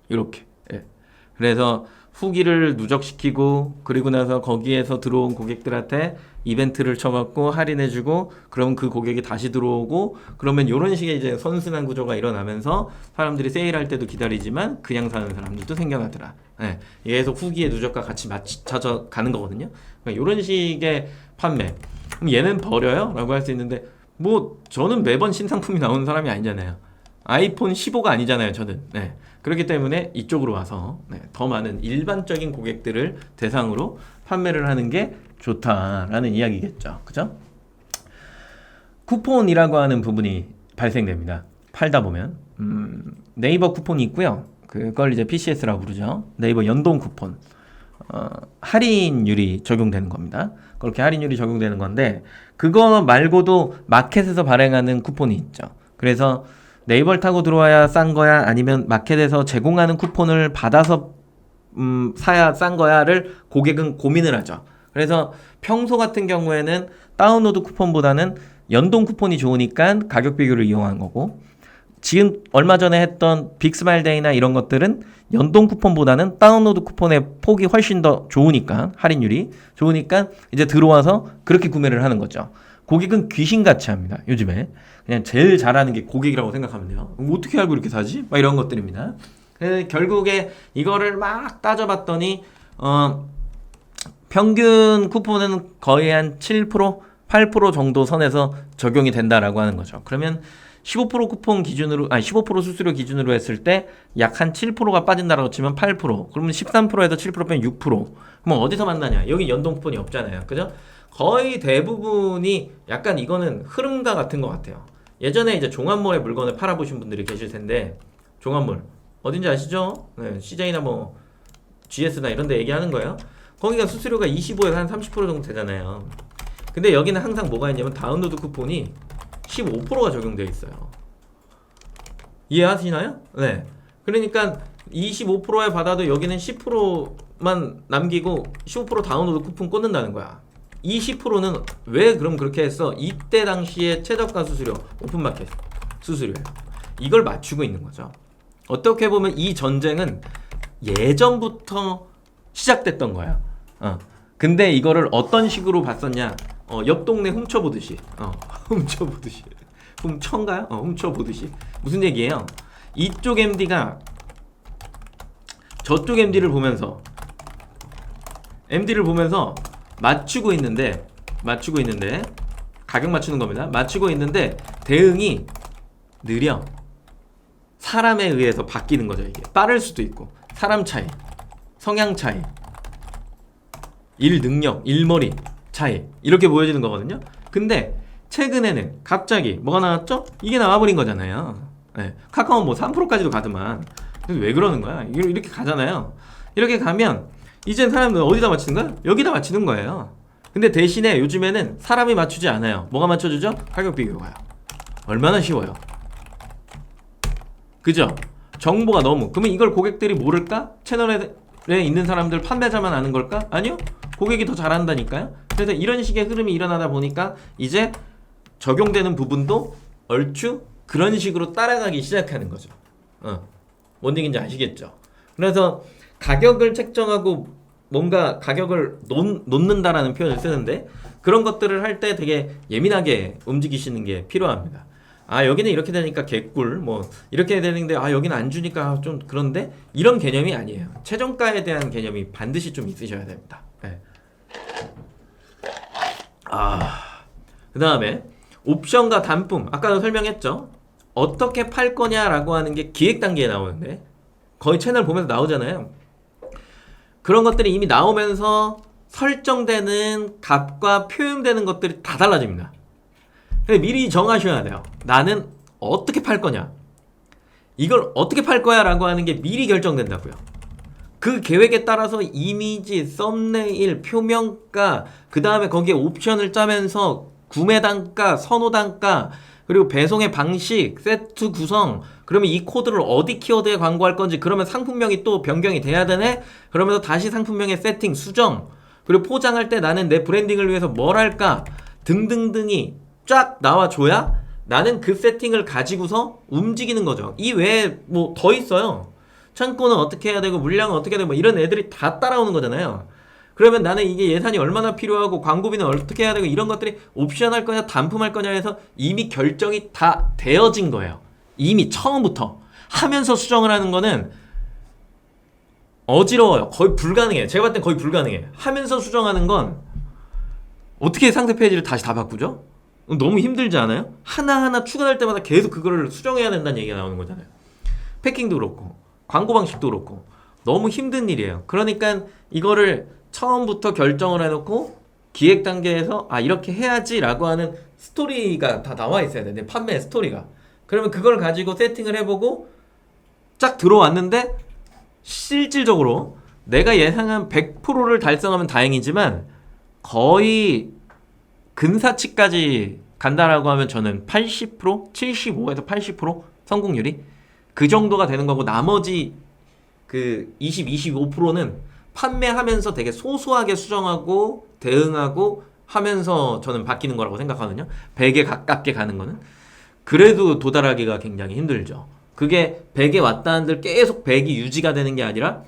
요렇게. 그래서 후기를 누적시키고 그리고 나서 거기에서 들어온 고객들한테 이벤트를 쳐갖고 할인해주고 그러면 그 고객이 다시 들어오고 그러면 이런 식의 이제 선순환 구조가 일어나면서 사람들이 세일할 때도 기다리지만 그냥 사는 사람들도 생겨나더라. 계속 후기의 누적과 같이 맞춰져 가는 거거든요. 그러니까 이런 식의 판매. 그럼 얘는 버려요? 라고 할 수 있는데 저는 매번 신상품이 나오는 사람이 아니잖아요. 아이폰 15가 아니잖아요. 저는. 그렇기 때문에 이쪽으로 와서 더 많은 일반적인 고객들을 대상으로 판매를 하는 게 좋다라는 이야기겠죠. 그죠? 쿠폰이라고 하는 부분이 발생됩니다. 팔다 보면 네이버 쿠폰이 있고요. 그걸 이제 PCS라고 부르죠. 네이버 연동 쿠폰. 할인율이 적용되는 겁니다. 그렇게 할인율이 적용되는 건데 그거 말고도 마켓에서 발행하는 쿠폰이 있죠. 그래서 네이버를 타고 들어와야 싼 거야 아니면 마켓에서 제공하는 쿠폰을 받아서 사야 싼 거야를 고객은 고민을 하죠. 그래서 평소 같은 경우에는 다운로드 쿠폰보다는 연동 쿠폰이 좋으니까 가격 비교를 이용한 거고 지금 얼마 전에 했던 빅스마일데이나 이런 것들은 연동 쿠폰보다는 다운로드 쿠폰의 폭이 훨씬 더 좋으니까 할인율이 좋으니까 이제 들어와서 그렇게 구매를 하는 거죠. 고객은 귀신같이 합니다. 요즘에 그냥 제일 잘하는 게 고객이라고 생각하면 돼요. 어떻게 알고 이렇게 사지? 막 이런 것들입니다. 결국에 이거를 막 따져봤더니 평균 쿠폰은 거의 한 7%, 8% 정도 선에서 적용이 된다라고 하는 거죠. 그러면 15% 쿠폰 기준으로 15% 수수료 기준으로 했을 때 약 한 7%가 빠진다라고 치면 8%. 그러면 13%에서 7% 빼면 6%. 그럼 어디서 만나냐? 여기 연동 쿠폰이 없잖아요. 그죠? 거의 대부분이 약간 이거는 흐름과 같은 것 같아요. 예전에 이제 종합몰에 물건을 팔아보신 분들이 계실 텐데 종합몰 어딘지 아시죠? CJ나 GS나 이런 데 얘기하는 거예요. 거기가 수수료가 25에서 한 30% 정도 되잖아요. 근데 여기는 항상 뭐가 있냐면 다운로드 쿠폰이 15%가 적용되어 있어요. 이해하시나요? 네. 그러니까 25%에 받아도 여기는 10%만 남기고 15% 다운로드 쿠폰 꽂는다는 거야. 이 10%는 왜 그럼 그렇게 했어? 이때 당시에 최저가 수수료, 오픈마켓 수수료예요. 이걸 맞추고 있는 거죠. 어떻게 보면 이 전쟁은 예전부터 시작됐던 거야. 근데 이거를 어떤 식으로 봤었냐? 옆 동네 훔쳐보듯이. 훔쳐보듯이. 훔쳐인가요? 훔쳐보듯이. 무슨 얘기예요? 이쪽 MD가 저쪽 MD를 보면서 맞추고 있는데 가격 맞추는 겁니다. 맞추고 있는데 대응이 느려. 사람에 의해서 바뀌는 거죠. 이게 빠를 수도 있고 사람 차이, 성향 차이, 일 능력, 일머리 차이 이렇게 보여지는 거거든요. 근데 최근에는 갑자기 뭐가 나왔죠? 이게 나와버린 거잖아요. 카카오 3%까지도 가더만. 왜 그러는 거야? 이렇게 가잖아요. 이렇게 가면 이제 사람들은 어디다 맞추는 거야? 여기다 맞추는 거예요. 근데 대신에 요즘에는 사람이 맞추지 않아요. 뭐가 맞춰주죠? 가격 비교가요. 얼마나 쉬워요. 그죠? 정보가 너무. 그러면 이걸 고객들이 모를까? 채널에 있는 사람들 판매자만 아는 걸까? 아니요. 고객이 더 잘한다니까요. 그래서 이런 식의 흐름이 일어나다 보니까 이제 적용되는 부분도 얼추 그런 식으로 따라가기 시작하는 거죠. 뭔 얘기인지 아시겠죠? 그래서 가격을 책정하고 뭔가 가격을 놓는다라는 표현을 쓰는데 그런 것들을 할 때 되게 예민하게 움직이시는 게 필요합니다. 아, 여기는 이렇게 되니까 개꿀, 뭐 이렇게 되는데 아, 여기는 안 주니까 좀 그런데, 이런 개념이 아니에요. 최종가에 대한 개념이 반드시 좀 있으셔야 됩니다. 네. 그 다음에 옵션과 단품, 아까도 설명했죠. 어떻게 팔 거냐라고 하는 게 기획 단계에 나오는데, 거의 채널 보면서 나오잖아요. 그런 것들이 이미 나오면서 설정되는 값과 표현되는 것들이 다 달라집니다. 미리 정하셔야 돼요. 나는 어떻게 팔 거냐, 이걸 어떻게 팔 거야 라고 하는 게 미리 결정된다고요. 그 계획에 따라서 이미지, 썸네일, 표명가, 그 다음에 거기에 옵션을 짜면서 구매 단가, 선호 단가, 그리고 배송의 방식, 세트 구성, 그러면 이 코드를 어디 키워드에 광고할 건지, 그러면 상품명이 또 변경이 돼야 되네? 그러면서 다시 상품명의 세팅, 수정, 그리고 포장할 때 나는 내 브랜딩을 위해서 뭘 할까? 등등등이 쫙 나와줘야 나는 그 세팅을 가지고서 움직이는 거죠. 이 외에 뭐 더 있어요. 창고는 어떻게 해야 되고, 물량은 어떻게 해야 되고, 뭐 이런 애들이 다 따라오는 거잖아요. 그러면 나는 이게 예산이 얼마나 필요하고, 광고비는 어떻게 해야 되고, 이런 것들이 옵션 할 거냐 단품 할 거냐 해서 이미 결정이 다 되어진 거예요. 이미 처음부터. 하면서 수정을 하는 거는 어지러워요. 거의 불가능해요. 제가 봤을 땐 거의 불가능해요. 하면서 수정하는 건 어떻게 상세 페이지를 다시 다 바꾸죠? 너무 힘들지 않아요? 하나하나 추가될 때마다 계속 그거를 수정해야 된다는 얘기가 나오는 거잖아요. 패킹도 그렇고 광고 방식도 그렇고 너무 힘든 일이에요. 그러니까 이거를 처음부터 결정을 해놓고 기획 단계에서 아, 이렇게 해야지 라고 하는 스토리가 다 나와 있어야 돼. 내 판매 스토리가. 그러면 그걸 가지고 세팅을 해보고 쫙 들어왔는데, 실질적으로 내가 예상한 100%를 달성하면 다행이지만 거의 근사치까지 간다라고 하면 저는 80%? 75에서 80% 성공률이 그 정도가 되는 거고, 나머지 그 20, 25%는 판매하면서 되게 소소하게 수정하고 대응하고 하면서 저는 바뀌는 거라고 생각하거든요. 100에 가깝게 가는 거는. 그래도 도달하기가 굉장히 힘들죠. 그게 100에 왔다는들 계속 100이 유지가 되는 게 아니라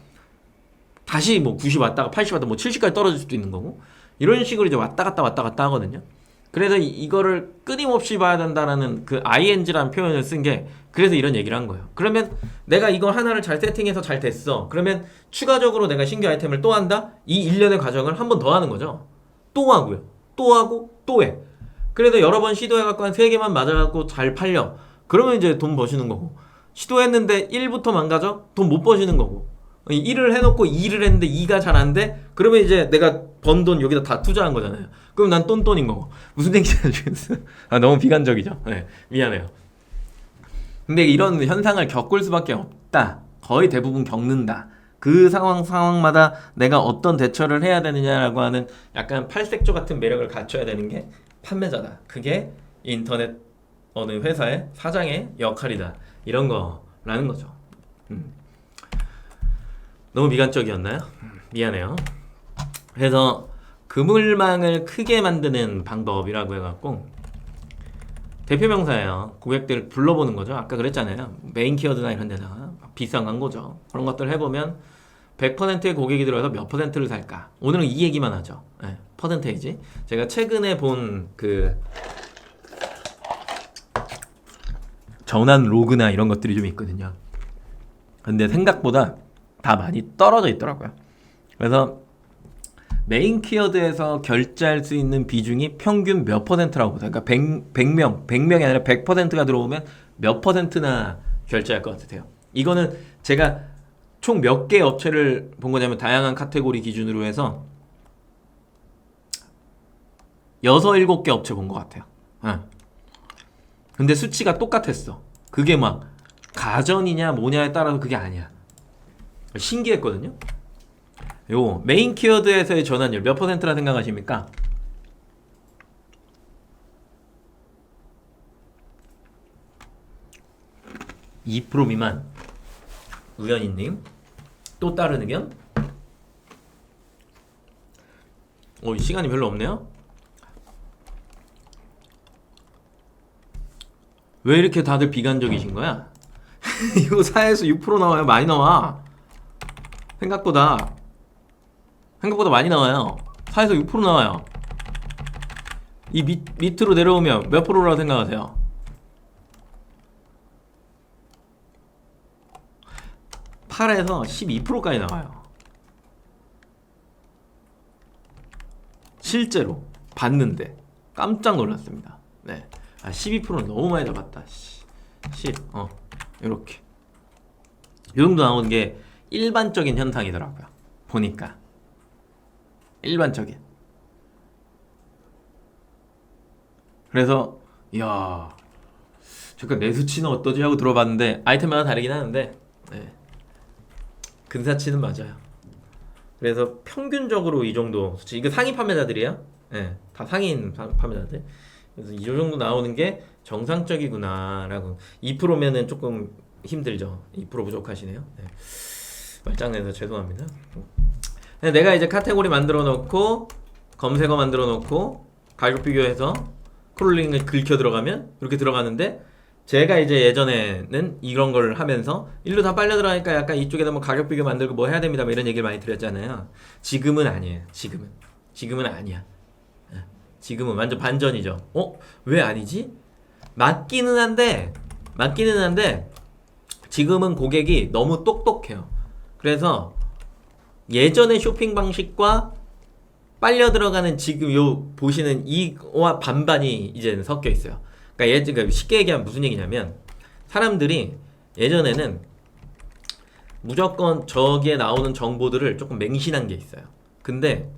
다시 뭐 90 왔다가 80 왔다가 뭐 70까지 떨어질 수도 있는 거고, 이런 식으로 이제 왔다 갔다 하거든요. 그래서 이거를 끊임없이 봐야 된다라는 그 ing라는 표현을 쓴 게 그래서 이런 얘기를 한 거예요. 그러면 내가 이거 하나를 잘 세팅해서 잘 됐어. 그러면 추가적으로 내가 신규 아이템을 또 한다? 이 일련의 과정을 한 번 더 하는 거죠. 또 하고요. 또 하고 또 해. 그래도 여러 번 시도해갖고 한 3개만 맞아갖고 잘 팔려. 그러면 이제 돈 버시는 거고, 시도했는데 1부터 망가져? 돈 못 버시는 거고, 1을 해놓고 2를 했는데 2가 잘 안 돼? 그러면 이제 내가 번 돈 여기다 다 투자한 거잖아요. 그럼 난 똔똔인 거고. 무슨 얘기인지 알겠어요? 아, 너무 비관적이죠? 네, 미안해요. 근데 이런 현상을 겪을 수밖에 없다. 거의 대부분 겪는다. 그 상황마다 내가 어떤 대처를 해야 되느냐라고 하는 약간 팔색조 같은 매력을 갖춰야 되는 게 판매자다. 그게 인터넷 어느 회사의 사장의 역할이다. 이런 거라는 거죠. 너무 미관적이었나요? 미안해요. 그래서 그물망을 크게 만드는 방법이라고 해갖고 대표명사예요. 고객들 불러보는 거죠. 아까 그랬잖아요. 메인 키워드나 이런 데다가 비싼 광고죠. 그런 것들 해보면 100%의 고객이 들어와서 몇 퍼센트를 살까? 오늘은 이 얘기만 하죠. 네, 퍼센테이지. 제가 최근에 본 그 전환 로그나 이런 것들이 좀 있거든요. 근데 생각보다 다 많이 떨어져 있더라고요. 그래서 메인 키워드에서 결제할 수 있는 비중이 평균 몇 퍼센트라고 보세요. 그러니까 100명이 아니라 100%가 들어오면 몇 퍼센트나 결제할 것 같으세요? 이거는 제가 총 몇 개 업체를 본 거냐면 다양한 카테고리 기준으로 해서 6, 7개 업체 본 것 같아요. 근데 수치가 똑같았어. 그게 막 가전이냐 뭐냐에 따라서 그게 아니야. 신기했거든요. 요 메인 키워드에서의 전환율 몇 퍼센트라 생각하십니까? 2% 미만. 우연히님 또 다른 의견? 시간이 별로 없네요. 왜 이렇게 다들 비관적이신 거야? 이거 4에서 6% 나와요. 많이 나와. 생각보다 많이 나와요. 4에서 6% 나와요. 이 밑으로 내려오면 몇 프로라고 생각하세요? 8에서 12%까지 나와요. 실제로 봤는데 깜짝 놀랐습니다. 네. 12%는 너무 많이 잡았다. 10, 이렇게 이 정도 나오는 게 일반적인 현상이더라고요. 보니까 일반적인. 그래서 이야, 잠깐 내 수치는 어떠지 하고 들어봤는데 아이템마다 다르긴 하는데 네. 근사치는 맞아요. 그래서 평균적으로 이 정도 수치, 이거 상위 판매자들이에요. 네, 다 상인 판매자들. 그래서 이 정도 나오는 게 정상적이구나라고. 2%면은 조금 힘들죠. 2% 부족하시네요. 네. 말장난해서 죄송합니다. 내가 이제 카테고리 만들어 놓고 검색어 만들어 놓고 가격 비교해서 크롤링을 긁혀 들어가면 이렇게 들어가는데, 제가 이제 예전에는 이런 걸 하면서 일로 다 빨려 들어가니까 약간 이쪽에다 뭐 가격 비교 만들고 뭐 해야 됩니다 뭐 이런 얘기를 많이 드렸잖아요. 지금은 아니에요. 지금은 아니야. 지금은 완전 반전이죠. 왜 아니지? 맞기는 한데 지금은 고객이 너무 똑똑해요. 그래서 예전의 쇼핑 방식과 빨려 들어가는 지금 요 보시는 이와 반반이 이제는 섞여 있어요. 그러니까 쉽게 얘기하면 무슨 얘기냐면, 사람들이 예전에는 무조건 저기에 나오는 정보들을 조금 맹신한 게 있어요. 근데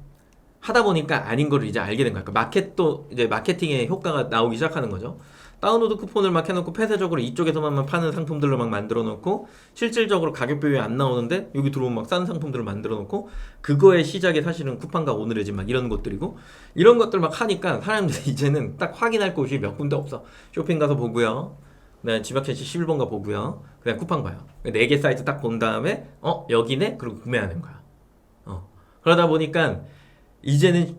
하다 보니까 아닌 거를 이제 알게 된 거야. 마켓도 이제 마케팅의 효과가 나오기 시작하는 거죠. 다운로드 쿠폰을 막 해놓고 폐쇄적으로 이쪽에서만 파는 상품들로 막 만들어 놓고, 실질적으로 가격 비교에 안 나오는데 여기 들어오면 막 싼 상품들을 만들어 놓고, 그거의 시작이 사실은 쿠팡과 오늘의 집 막 이런 것들이고, 이런 것들 막 하니까 사람들이 이제는 딱 확인할 곳이 몇 군데 없어. 쇼핑 가서 보고요, 그다음에 지마켓이 11번가 보고요, 그다음 쿠팡 봐요. 4개 사이트 딱 본 다음에 여기네? 그리고 구매하는 거야. 그러다 보니까 이제는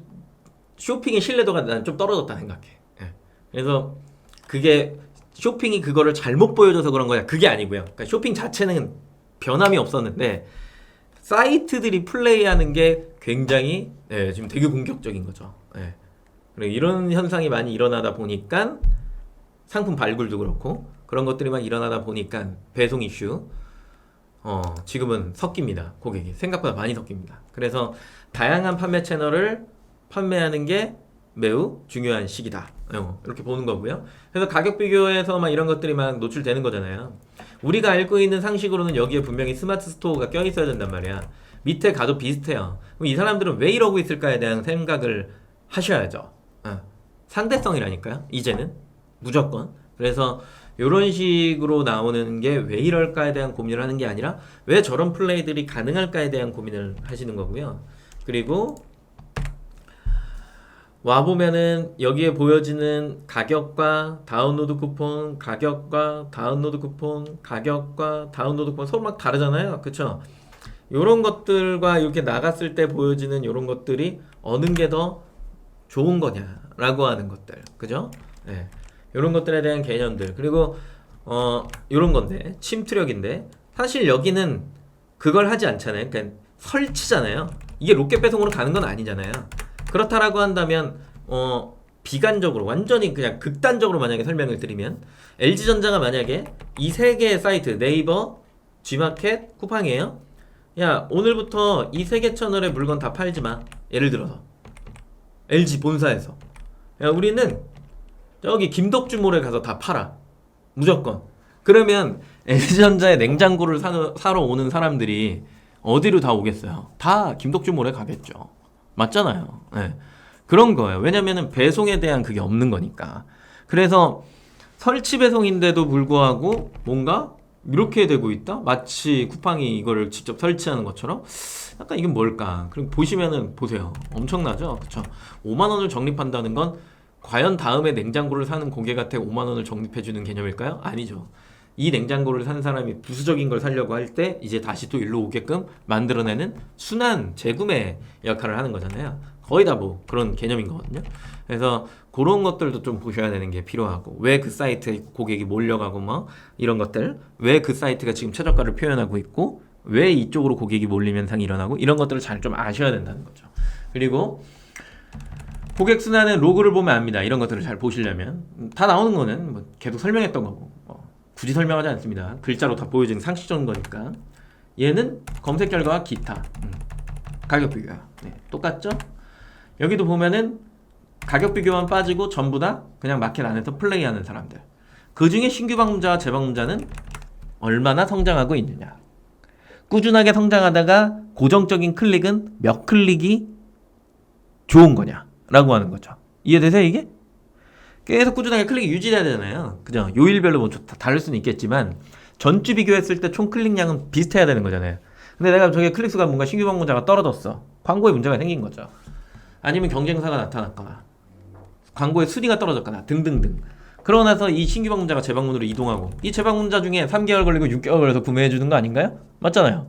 쇼핑의 신뢰도가 난 좀 떨어졌다 생각해. 그래서 그게 쇼핑이 그거를 잘못 보여줘서 그런 거야, 그게 아니고요. 그러니까 쇼핑 자체는 변함이 없었는데 사이트들이 플레이하는 게 굉장히 지금 되게 공격적인 거죠. 그리고 이런 현상이 많이 일어나다 보니까 상품 발굴도 그렇고 그런 것들이 막 일어나다 보니까 배송 이슈 지금은 섞입니다. 고객이 생각보다 많이 섞입니다. 그래서 다양한 판매 채널을 판매하는 게 매우 중요한 시기다, 이렇게 보는 거고요. 그래서 가격 비교에서 막 이런 것들이 막 노출되는 거잖아요. 우리가 알고 있는 상식으로는 여기에 분명히 스마트 스토어가 껴 있어야 된단 말이야. 밑에 가도 비슷해요. 그럼 이 사람들은 왜 이러고 있을까에 대한 생각을 하셔야죠. 상대성이라니까요, 이제는 무조건. 그래서 이런 식으로 나오는 게 왜 이럴까에 대한 고민을 하는 게 아니라 왜 저런 플레이들이 가능할까에 대한 고민을 하시는 거고요. 그리고 와보면은 여기에 보여지는 가격과 다운로드 쿠폰, 가격과 다운로드 쿠폰, 가격과 다운로드 쿠폰 서로 막 다르잖아요. 그쵸? 요런 것들과 이렇게 나갔을 때 보여지는 요런 것들이 어느 게 더 좋은 거냐라고 하는 것들. 그죠? 네. 요런 것들에 대한 개념들. 그리고 요런 건데, 침투력인데, 사실 여기는 그걸 하지 않잖아요. 그러니까 설치잖아요. 이게 로켓 배송으로 가는 건 아니잖아요. 그렇다라고 한다면 비관적으로 완전히 그냥 극단적으로 만약에 설명을 드리면, LG전자가 만약에 이 세 개의 사이트, 네이버, G마켓, 쿠팡이에요. 야, 오늘부터 이 세 개 채널의 물건 다 팔지 마. 예를 들어서 LG 본사에서, 야, 우리는 저기 김덕주몰에 가서 다 팔아, 무조건. 그러면 LG전자의 냉장고를 사러 오는 사람들이 어디로 다 오겠어요? 다 김덕주몰에 가겠죠. 맞잖아요. 네. 그런 거예요. 왜냐면은 배송에 대한 그게 없는 거니까. 그래서 설치 배송인데도 불구하고 뭔가 이렇게 되고 있다? 마치 쿠팡이 이거를 직접 설치하는 것처럼. 약간 이게 뭘까? 그럼 보시면은 보세요. 엄청나죠? 그쵸? 5만원을 적립한다는 건 과연 다음에 냉장고를 사는 고객한테 5만원을 적립해주는 개념일까요? 아니죠. 이 냉장고를 산 사람이 부수적인 걸 사려고 할 때 이제 다시 또 일로 오게끔 만들어내는 순환 재구매 역할을 하는 거잖아요. 거의 다 뭐 그런 개념인 거거든요. 그래서 그런 것들도 좀 보셔야 되는 게 필요하고, 왜 그 사이트에 고객이 몰려가고 뭐 이런 것들, 왜 그 사이트가 지금 최저가를 표현하고 있고, 왜 이쪽으로 고객이 몰리면 상이 일어나고, 이런 것들을 잘 좀 아셔야 된다는 거죠. 그리고 고객 순환은 로그를 보면 압니다. 이런 것들을 잘 보시려면 다 나오는 거는 뭐 계속 설명했던 거고 굳이 설명하지 않습니다. 글자로 다 보여지는 상식적인 거니까. 얘는 검색 결과와 기타 가격 비교야. 네, 똑같죠? 여기도 보면은 가격 비교만 빠지고 전부 다 그냥 마켓 안에서 플레이하는 사람들. 그 중에 신규 방문자와 재방문자는 얼마나 성장하고 있느냐. 꾸준하게 성장하다가 고정적인 클릭은 몇 클릭이 좋은 거냐 라고 하는 거죠. 이해되세요 이게? 계속 꾸준하게 클릭이 유지돼야 되잖아요. 그죠? 요일별로 뭐 다를 수는 있겠지만 전주 비교했을 때 총 클릭량은 비슷해야 되는 거잖아요. 근데 내가 저게 클릭수가 뭔가 신규 방문자가 떨어졌어. 광고에 문제가 생긴 거죠. 아니면 경쟁사가 나타났거나 광고의 순위가 떨어졌거나 등등등. 그러고 나서 이 신규 방문자가 재방문으로 이동하고 이 재방문자 중에 3개월 걸리고 6개월 걸려서 구매해 주는 거 아닌가요? 맞잖아요.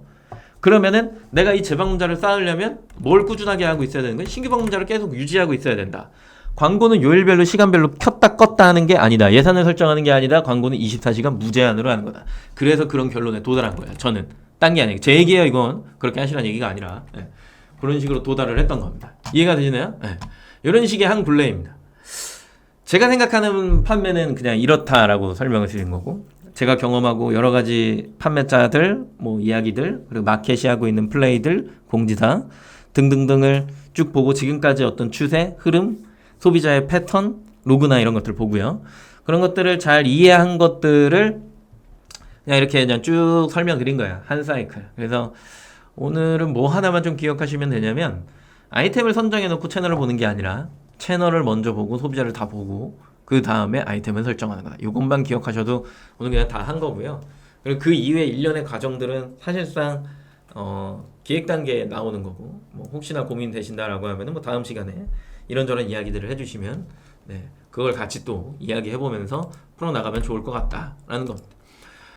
그러면은 내가 이 재방문자를 쌓으려면 뭘 꾸준하게 하고 있어야 되는 거야? 신규 방문자를 계속 유지하고 있어야 된다. 광고는 요일별로 시간별로 켰다 껐다 하는 게 아니다. 예산을 설정하는 게 아니다. 광고는 24시간 무제한으로 하는 거다. 그래서 그런 결론에 도달한 거예요. 저는 딴 게 아니에요. 제 얘기예요. 이건 그렇게 하시라는 얘기가 아니라 그런 식으로 도달을 했던 겁니다. 이해가 되시나요? 이런 식의 한 굴레입니다. 제가 생각하는 판매는 그냥 이렇다라고 설명을 드린 거고, 제가 경험하고 여러 가지 판매자들, 뭐 이야기들, 그리고 마켓이 하고 있는 플레이들, 공지사 등등등을 쭉 보고 지금까지 어떤 추세, 흐름, 소비자의 패턴, 로그나 이런 것들을 보고요. 그런 것들을 잘 이해한 것들을 그냥 이렇게 그냥 쭉 설명드린 거야. 한 사이클. 그래서 오늘은 뭐 하나만 좀 기억하시면 되냐면, 아이템을 선정해 놓고 채널을 보는 게 아니라 채널을 먼저 보고 소비자를 다 보고 그 다음에 아이템을 설정하는 거다. 이것만 기억하셔도 오늘 그냥 다 한 거고요. 그리고 그 이외의 일련의 과정들은 사실상 기획 단계에 나오는 거고, 뭐 혹시나 고민되신다라고 하면은 뭐 다음 시간에 이런저런 이야기들을 해주시면 그걸 같이 또 이야기해 보면서 풀어 나가면 좋을 것 같다라는 겁니다.